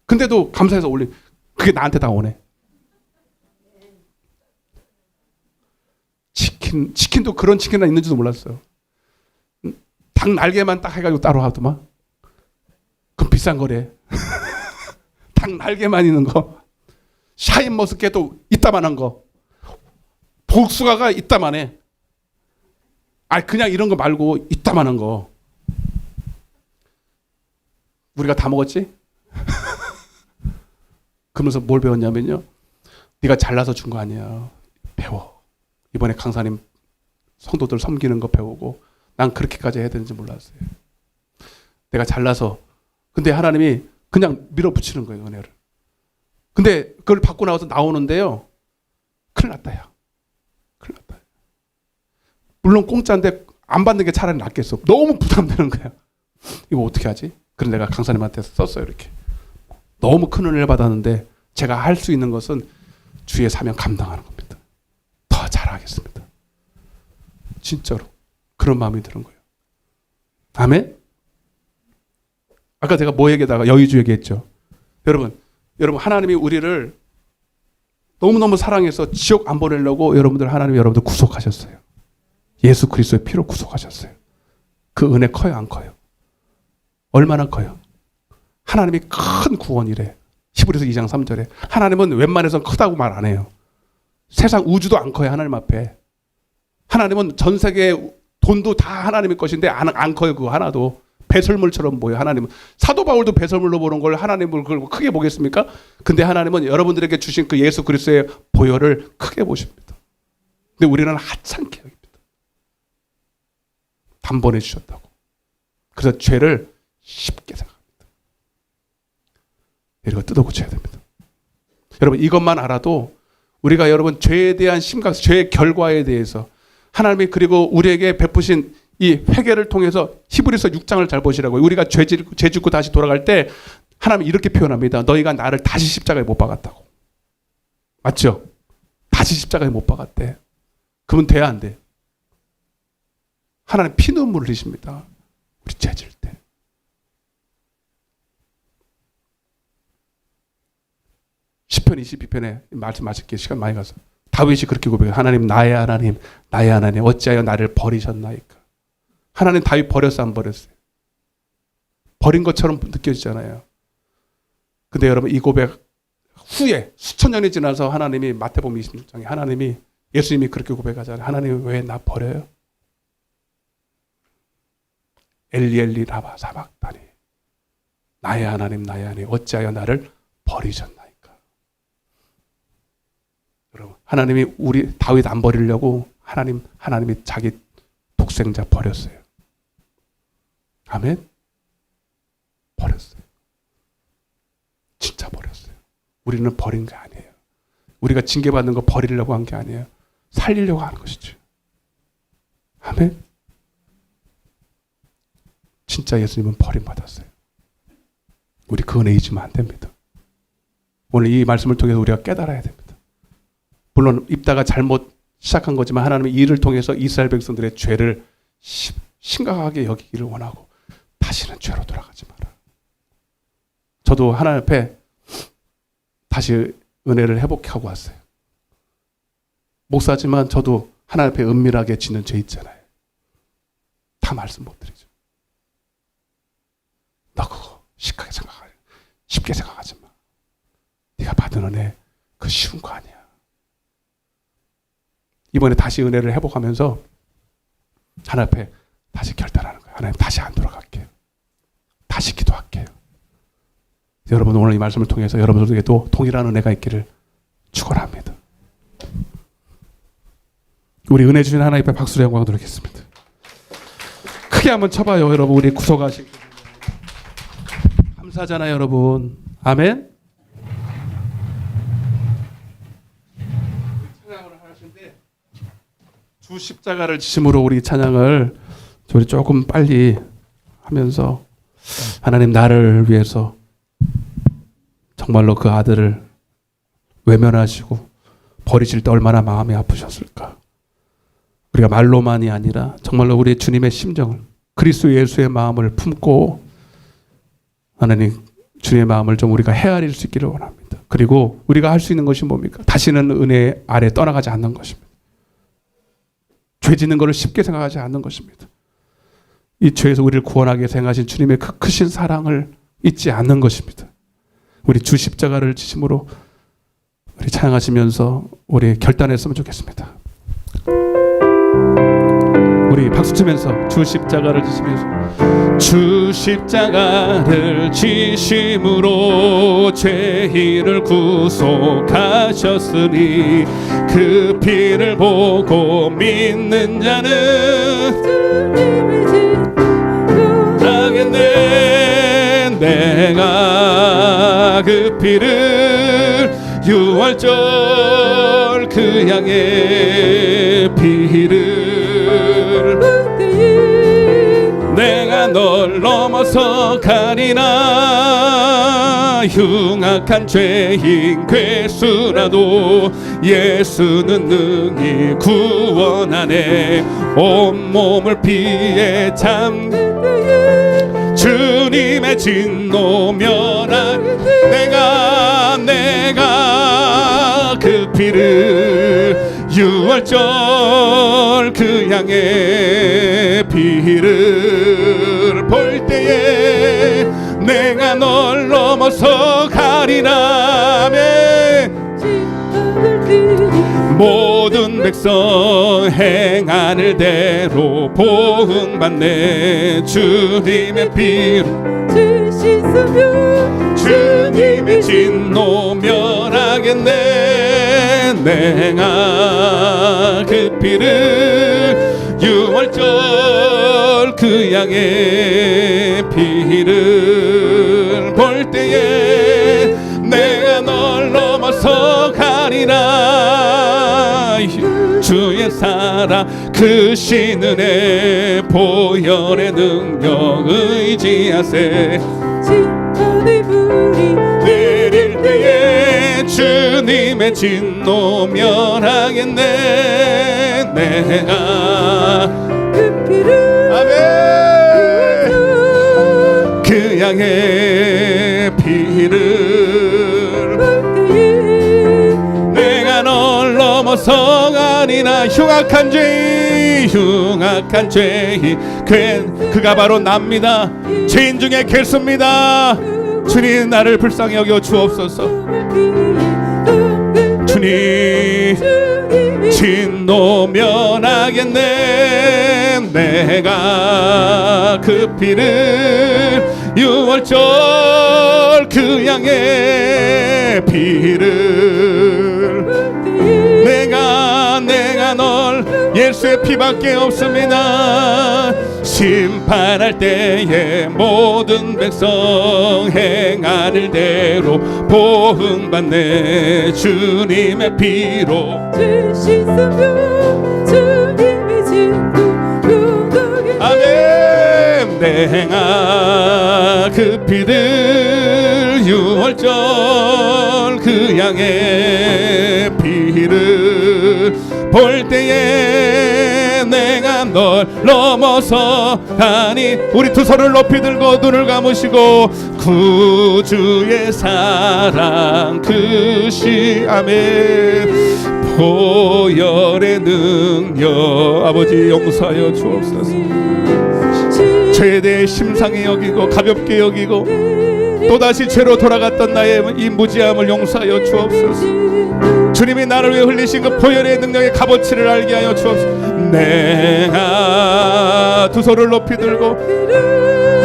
근데도 감사해서 올리. 그게 나한테 다 오네. 치킨도 그런 치킨이 있는지도 몰랐어요. 닭 날개만 딱 해가지고 따로 하더만. 그럼 비싼 거래. 닭 날개만 있는 거. 샤인머스켓도 이따만한 거. 복숭아가 이따만해. 아니 그냥 이런 거 말고 이따만한 거. 우리가 다 먹었지? 그러면서 뭘 배웠냐면요. 네가 잘나서 준 거 아니야. 배워. 이번에 강사님 성도들 섬기는 거 배우고 난 그렇게까지 해야 되는지 몰랐어요. 내가 잘나서. 근데 하나님이 그냥 밀어붙이는 거예요. 은혜를. 근데 그걸 받고 나와서 나오는데요. 큰일 났다 야. 큰일 났다. 물론 공짜인데 안 받는 게 차라리 낫겠어. 너무 부담되는 거야. 이거 어떻게 하지? 그래서 내가 강사님한테 썼어요. 이렇게. 너무 큰 은혜를 받았는데 제가 할 수 있는 것은 주의 사명 감당하는 겁니다. 더 잘하겠습니다. 진짜로 그런 마음이 드는 거예요. 아멘? 아까 제가 뭐 얘기하다가 여의주 얘기했죠. 여러분 하나님이 우리를 너무너무 사랑해서 지옥 안 보내려고 하나님이 여러분들 구속하셨어요. 예수 그리스도의 피로 구속하셨어요. 그 은혜 커요 안 커요? 얼마나 커요? 하나님이 큰 구원이래. 히브리서 2장 3절에 하나님은 웬만해서는 크다고 말 안 해요. 세상 우주도 안 커요. 하나님 앞에. 하나님은 전 세계 돈도 다 하나님의 것인데 안 커요. 그거 하나도. 배설물처럼 보여. 하나님은. 사도 바울도 배설물로 보는 걸 하나님을 크게 보겠습니까? 근데 하나님은 여러분들에게 주신 그 예수 그리스도의 보혈을 크게 보십니다. 근데 우리는 하찮게 여깁니다. 단번에 주셨다고. 그래서 죄를 쉽게 생각합니다. 이거 뜯어 고쳐야 됩니다. 여러분 이것만 알아도 우리가 여러분 죄에 대한 심각, 죄의 결과에 대해서 하나님이 그리고 우리에게 베푸신 이 회개를 통해서 히브리서 6장을 잘 보시라고요. 우리가 죄 짓고 다시 돌아갈 때 하나님이 이렇게 표현합니다. 너희가 나를 다시 십자가에 못 박았다고. 맞죠? 다시 십자가에 못 박았대. 그러면 돼야 안 돼? 하나님 피눈물을 흘리십니다. 우리 죄 질 때. 시편 22편에 말씀하실게 시간 많이 가서 다윗이 그렇게 고백해요. 하나님 나의 하나님 어찌하여 나를 버리셨나이까. 하나님 다윗 버렸어 안 버렸어요? 버린 것처럼 느껴지잖아요. 근데 여러분 이 고백 후에 수천 년이 지나서 하나님이 마태복음 26장에 하나님이 예수님이 그렇게 고백하잖아요. 하나님 왜 나 버려요? 엘리 엘리 라마 사박다니 나의 하나님 어찌하여 나를 버리셨나이까. 여러분, 하나님이 우리 다윗 안 버리려고 하나님이 자기 독생자 버렸어요. 아멘. 버렸어요. 진짜 버렸어요. 우리는 버린 게 아니에요. 우리가 징계받는 거 버리려고 한 게 아니에요. 살리려고 하는 것이죠. 아멘. 진짜 예수님은 버림받았어요. 우리 그 은혜 잊으면 안 됩니다. 오늘 이 말씀을 통해서 우리가 깨달아야 됩니다. 물론 입다가 잘못 시작한 거지만 하나님은 이를 통해서 이스라엘 백성들의 죄를 심각하게 여기기를 원하고 다시는 죄로 돌아가지 마라. 저도 하나님 앞에 다시 은혜를 회복하고 왔어요. 목사지만 저도 하나님 앞에 은밀하게 짓는 죄 있잖아요. 다 말씀 못 드리죠. 너 그거 쉽게 생각하지 마. 네가 받은 은혜 그 쉬운 거 아니야. 이번에 다시 은혜를 회복하면서 하나님 앞에 다시 결단하는 거예요. 하나님 다시 안 돌아갈게요. 다시 기도할게요. 여러분 오늘 이 말씀을 통해서 여러분들에게도 동일한 은혜가 있기를 축원합니다. 우리 은혜 주신 하나님 앞에 박수로 영광 드리겠습니다. 크게 한번 쳐봐요. 여러분 우리 구속하신 감사하잖아요. 여러분 아멘. 찬양을 하시는데 주 십자가를 지심으로 우리 찬양을 우리 조금 빨리 하면서 하나님 나를 위해서 정말로 그 아들을 외면하시고 버리실 때 얼마나 마음이 아프셨을까. 우리가 말로만이 아니라 정말로 우리 주님의 심정을 그리스도 예수의 마음을 품고 하나님 주님의 마음을 좀 우리가 헤아릴 수 있기를 원합니다. 그리고 우리가 할 수 있는 것이 뭡니까? 다시는 은혜 아래 떠나가지 않는 것입니다. 죄 짓는 것을 쉽게 생각하지 않는 것입니다. 이 죄에서 우리를 구원하게 생각하신 주님의 그 크신 사랑을 잊지 않는 것입니다. 우리 주 십자가를 지심으로 우리 찬양하시면서 우리 결단했으면 좋겠습니다. 우리 박수 치면서 주 십자가를 지시면서 주 십자가를 지심으로 죄인을 구속하셨으니 그 피를 보고 믿는 자는 하겠네. 내가 그 피를 유월절 그 양의 피를 내가 널 넘어서 가리나. 흉악한 죄인 괴수라도 예수는 능히 구원하네. 온몸을 피해 주님의 진노 면한 내가 그 피를 유월절 그 양의 피를 볼 때에 내가 널 넘어서 가리라매. 모든 백성 행하는 대로 보응받네. 주님의 피로 주님의 진노 면하겠네. 내가 그 피를 유월절 그 양의 피를 볼 때에 내가 널 넘어서 가리라. 주의 사랑 크신 은혜 보혈의 능력 의지하세. 심판의 불이 내릴 때에 주님의 진노 면하겠네. 내가 그 피를 아멘 그 양의 피를 내가 널 넘어서 가니나. 흉악한 죄인 그가 바로 납니다. 죄인 중에 괴수입니다. 주님 나를 불쌍히 여겨 주옵소서. 주님 진노 면하겠네. 내가 그 피를 유월절 그 양의 피를 내가 널 예수의 피밖에 없습니다. 심판할 때에 모든 백성 행한 일대로 보응받네 주님의 피로. 죄 씻으며 주님의 진도 누구게. 아멘. 내가 그 피를 유월절 그 양의 피를 볼 때에 내가 널 넘어서 가니. 우리 두 손을 높이 들고 눈을 감으시고 구주의 사랑 크시. 아멘. 보혈의 능력 아버지 용서하여 주옵소서. 죄에 대해 심상히 여기고 가볍게 여기고 또다시 죄로 돌아갔던 나의 이 무지함을 용서하여 주옵소서. 주님이 나를 위해 흘리신 그 보혈의 능력의 값어치를 알게 하여 주옵소서. 내가 두 손을 높이 들고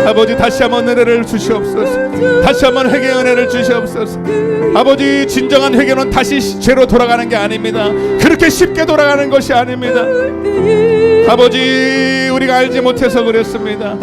아버지 다시 한번 은혜를 주시옵소서. 다시 한번 회개의 은혜를 주시옵소서. 아버지 진정한 회개는 다시 죄로 돌아가는 게 아닙니다. 그렇게 쉽게 돌아가는 것이 아닙니다. 아버지 우리가 알지 못해서 그렇습니다.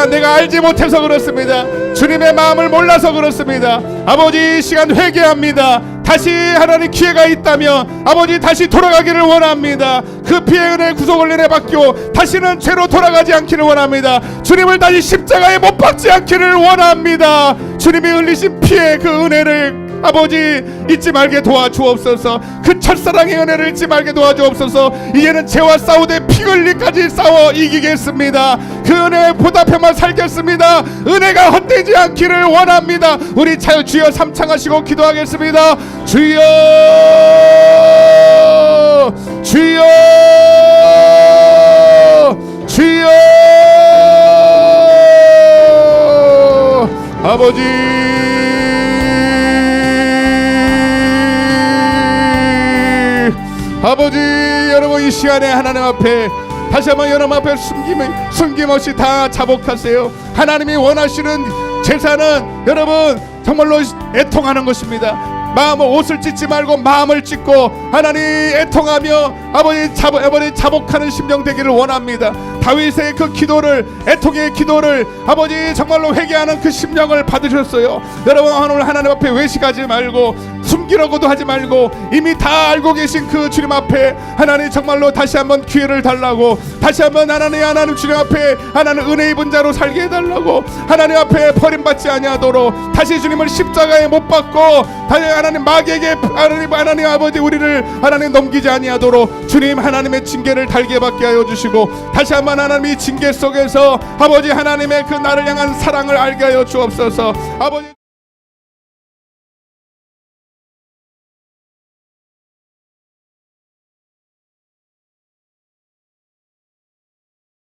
내가 알지 못해서 그렇습니다. 주님의 마음을 몰라서 그렇습니다. 아버지 이 시간 회개합니다. 다시 하나님 기회가 있다면 아버지 다시 돌아가기를 원합니다. 그 피의 은혜 구속을 은혜 받고 다시는 죄로 돌아가지 않기를 원합니다. 주님을 다시 십자가에 못 박지 않기를 원합니다. 주님이 흘리신 피의 그 은혜를 아버지 잊지 말게 도와주옵소서. 그 첫사랑의 은혜를 잊지 말게 도와주옵소서. 이제는 죄와 싸우되 피 흘리까지 싸워 이기겠습니다. 그 은혜에 보답해만 살겠습니다. 은혜가 헛되지 않기를 원합니다. 우리 주여 삼창하시고 기도하겠습니다. 주여 주여 주여 아버지 아버지 여러분 이 시간에 하나님 앞에 다시 한번 여러분 앞에 숨김없이 다 자복하세요. 하나님이 원하시는 제사는 여러분 정말로 애통하는 것입니다. 마음을 옷을 찢지 말고 마음을 찢고 하나님 애통하며 아버지 자복하는 심령 되기를 원합니다. 다윗의 그 기도를 애통의 기도를 아버지 정말로 회개하는 그 심령을 받으셨어요. 여러분 오늘 하나님 앞에 외식하지 말고 숨기려고도 하지 말고 이미 다 알고 계신 그 주님 앞에 하나님 정말로 다시 한번 기회를 달라고 다시 한번 하나님 주님 앞에 하나님 은혜 입은 자로 살게 해달라고 하나님 앞에 버림받지 아니하도록 다시 주님을 십자가에 못 박고 다시 하나님 마귀에게 하나님 아버지 우리를 하나님 넘기지 아니하도록 주님 하나님의 징계를 달게 받게 하여 주시고 다시 한번 하나님의 징계 속에서 아버지 하나님의 그 나를 향한 사랑을 알게 하여 주옵소서. 아버지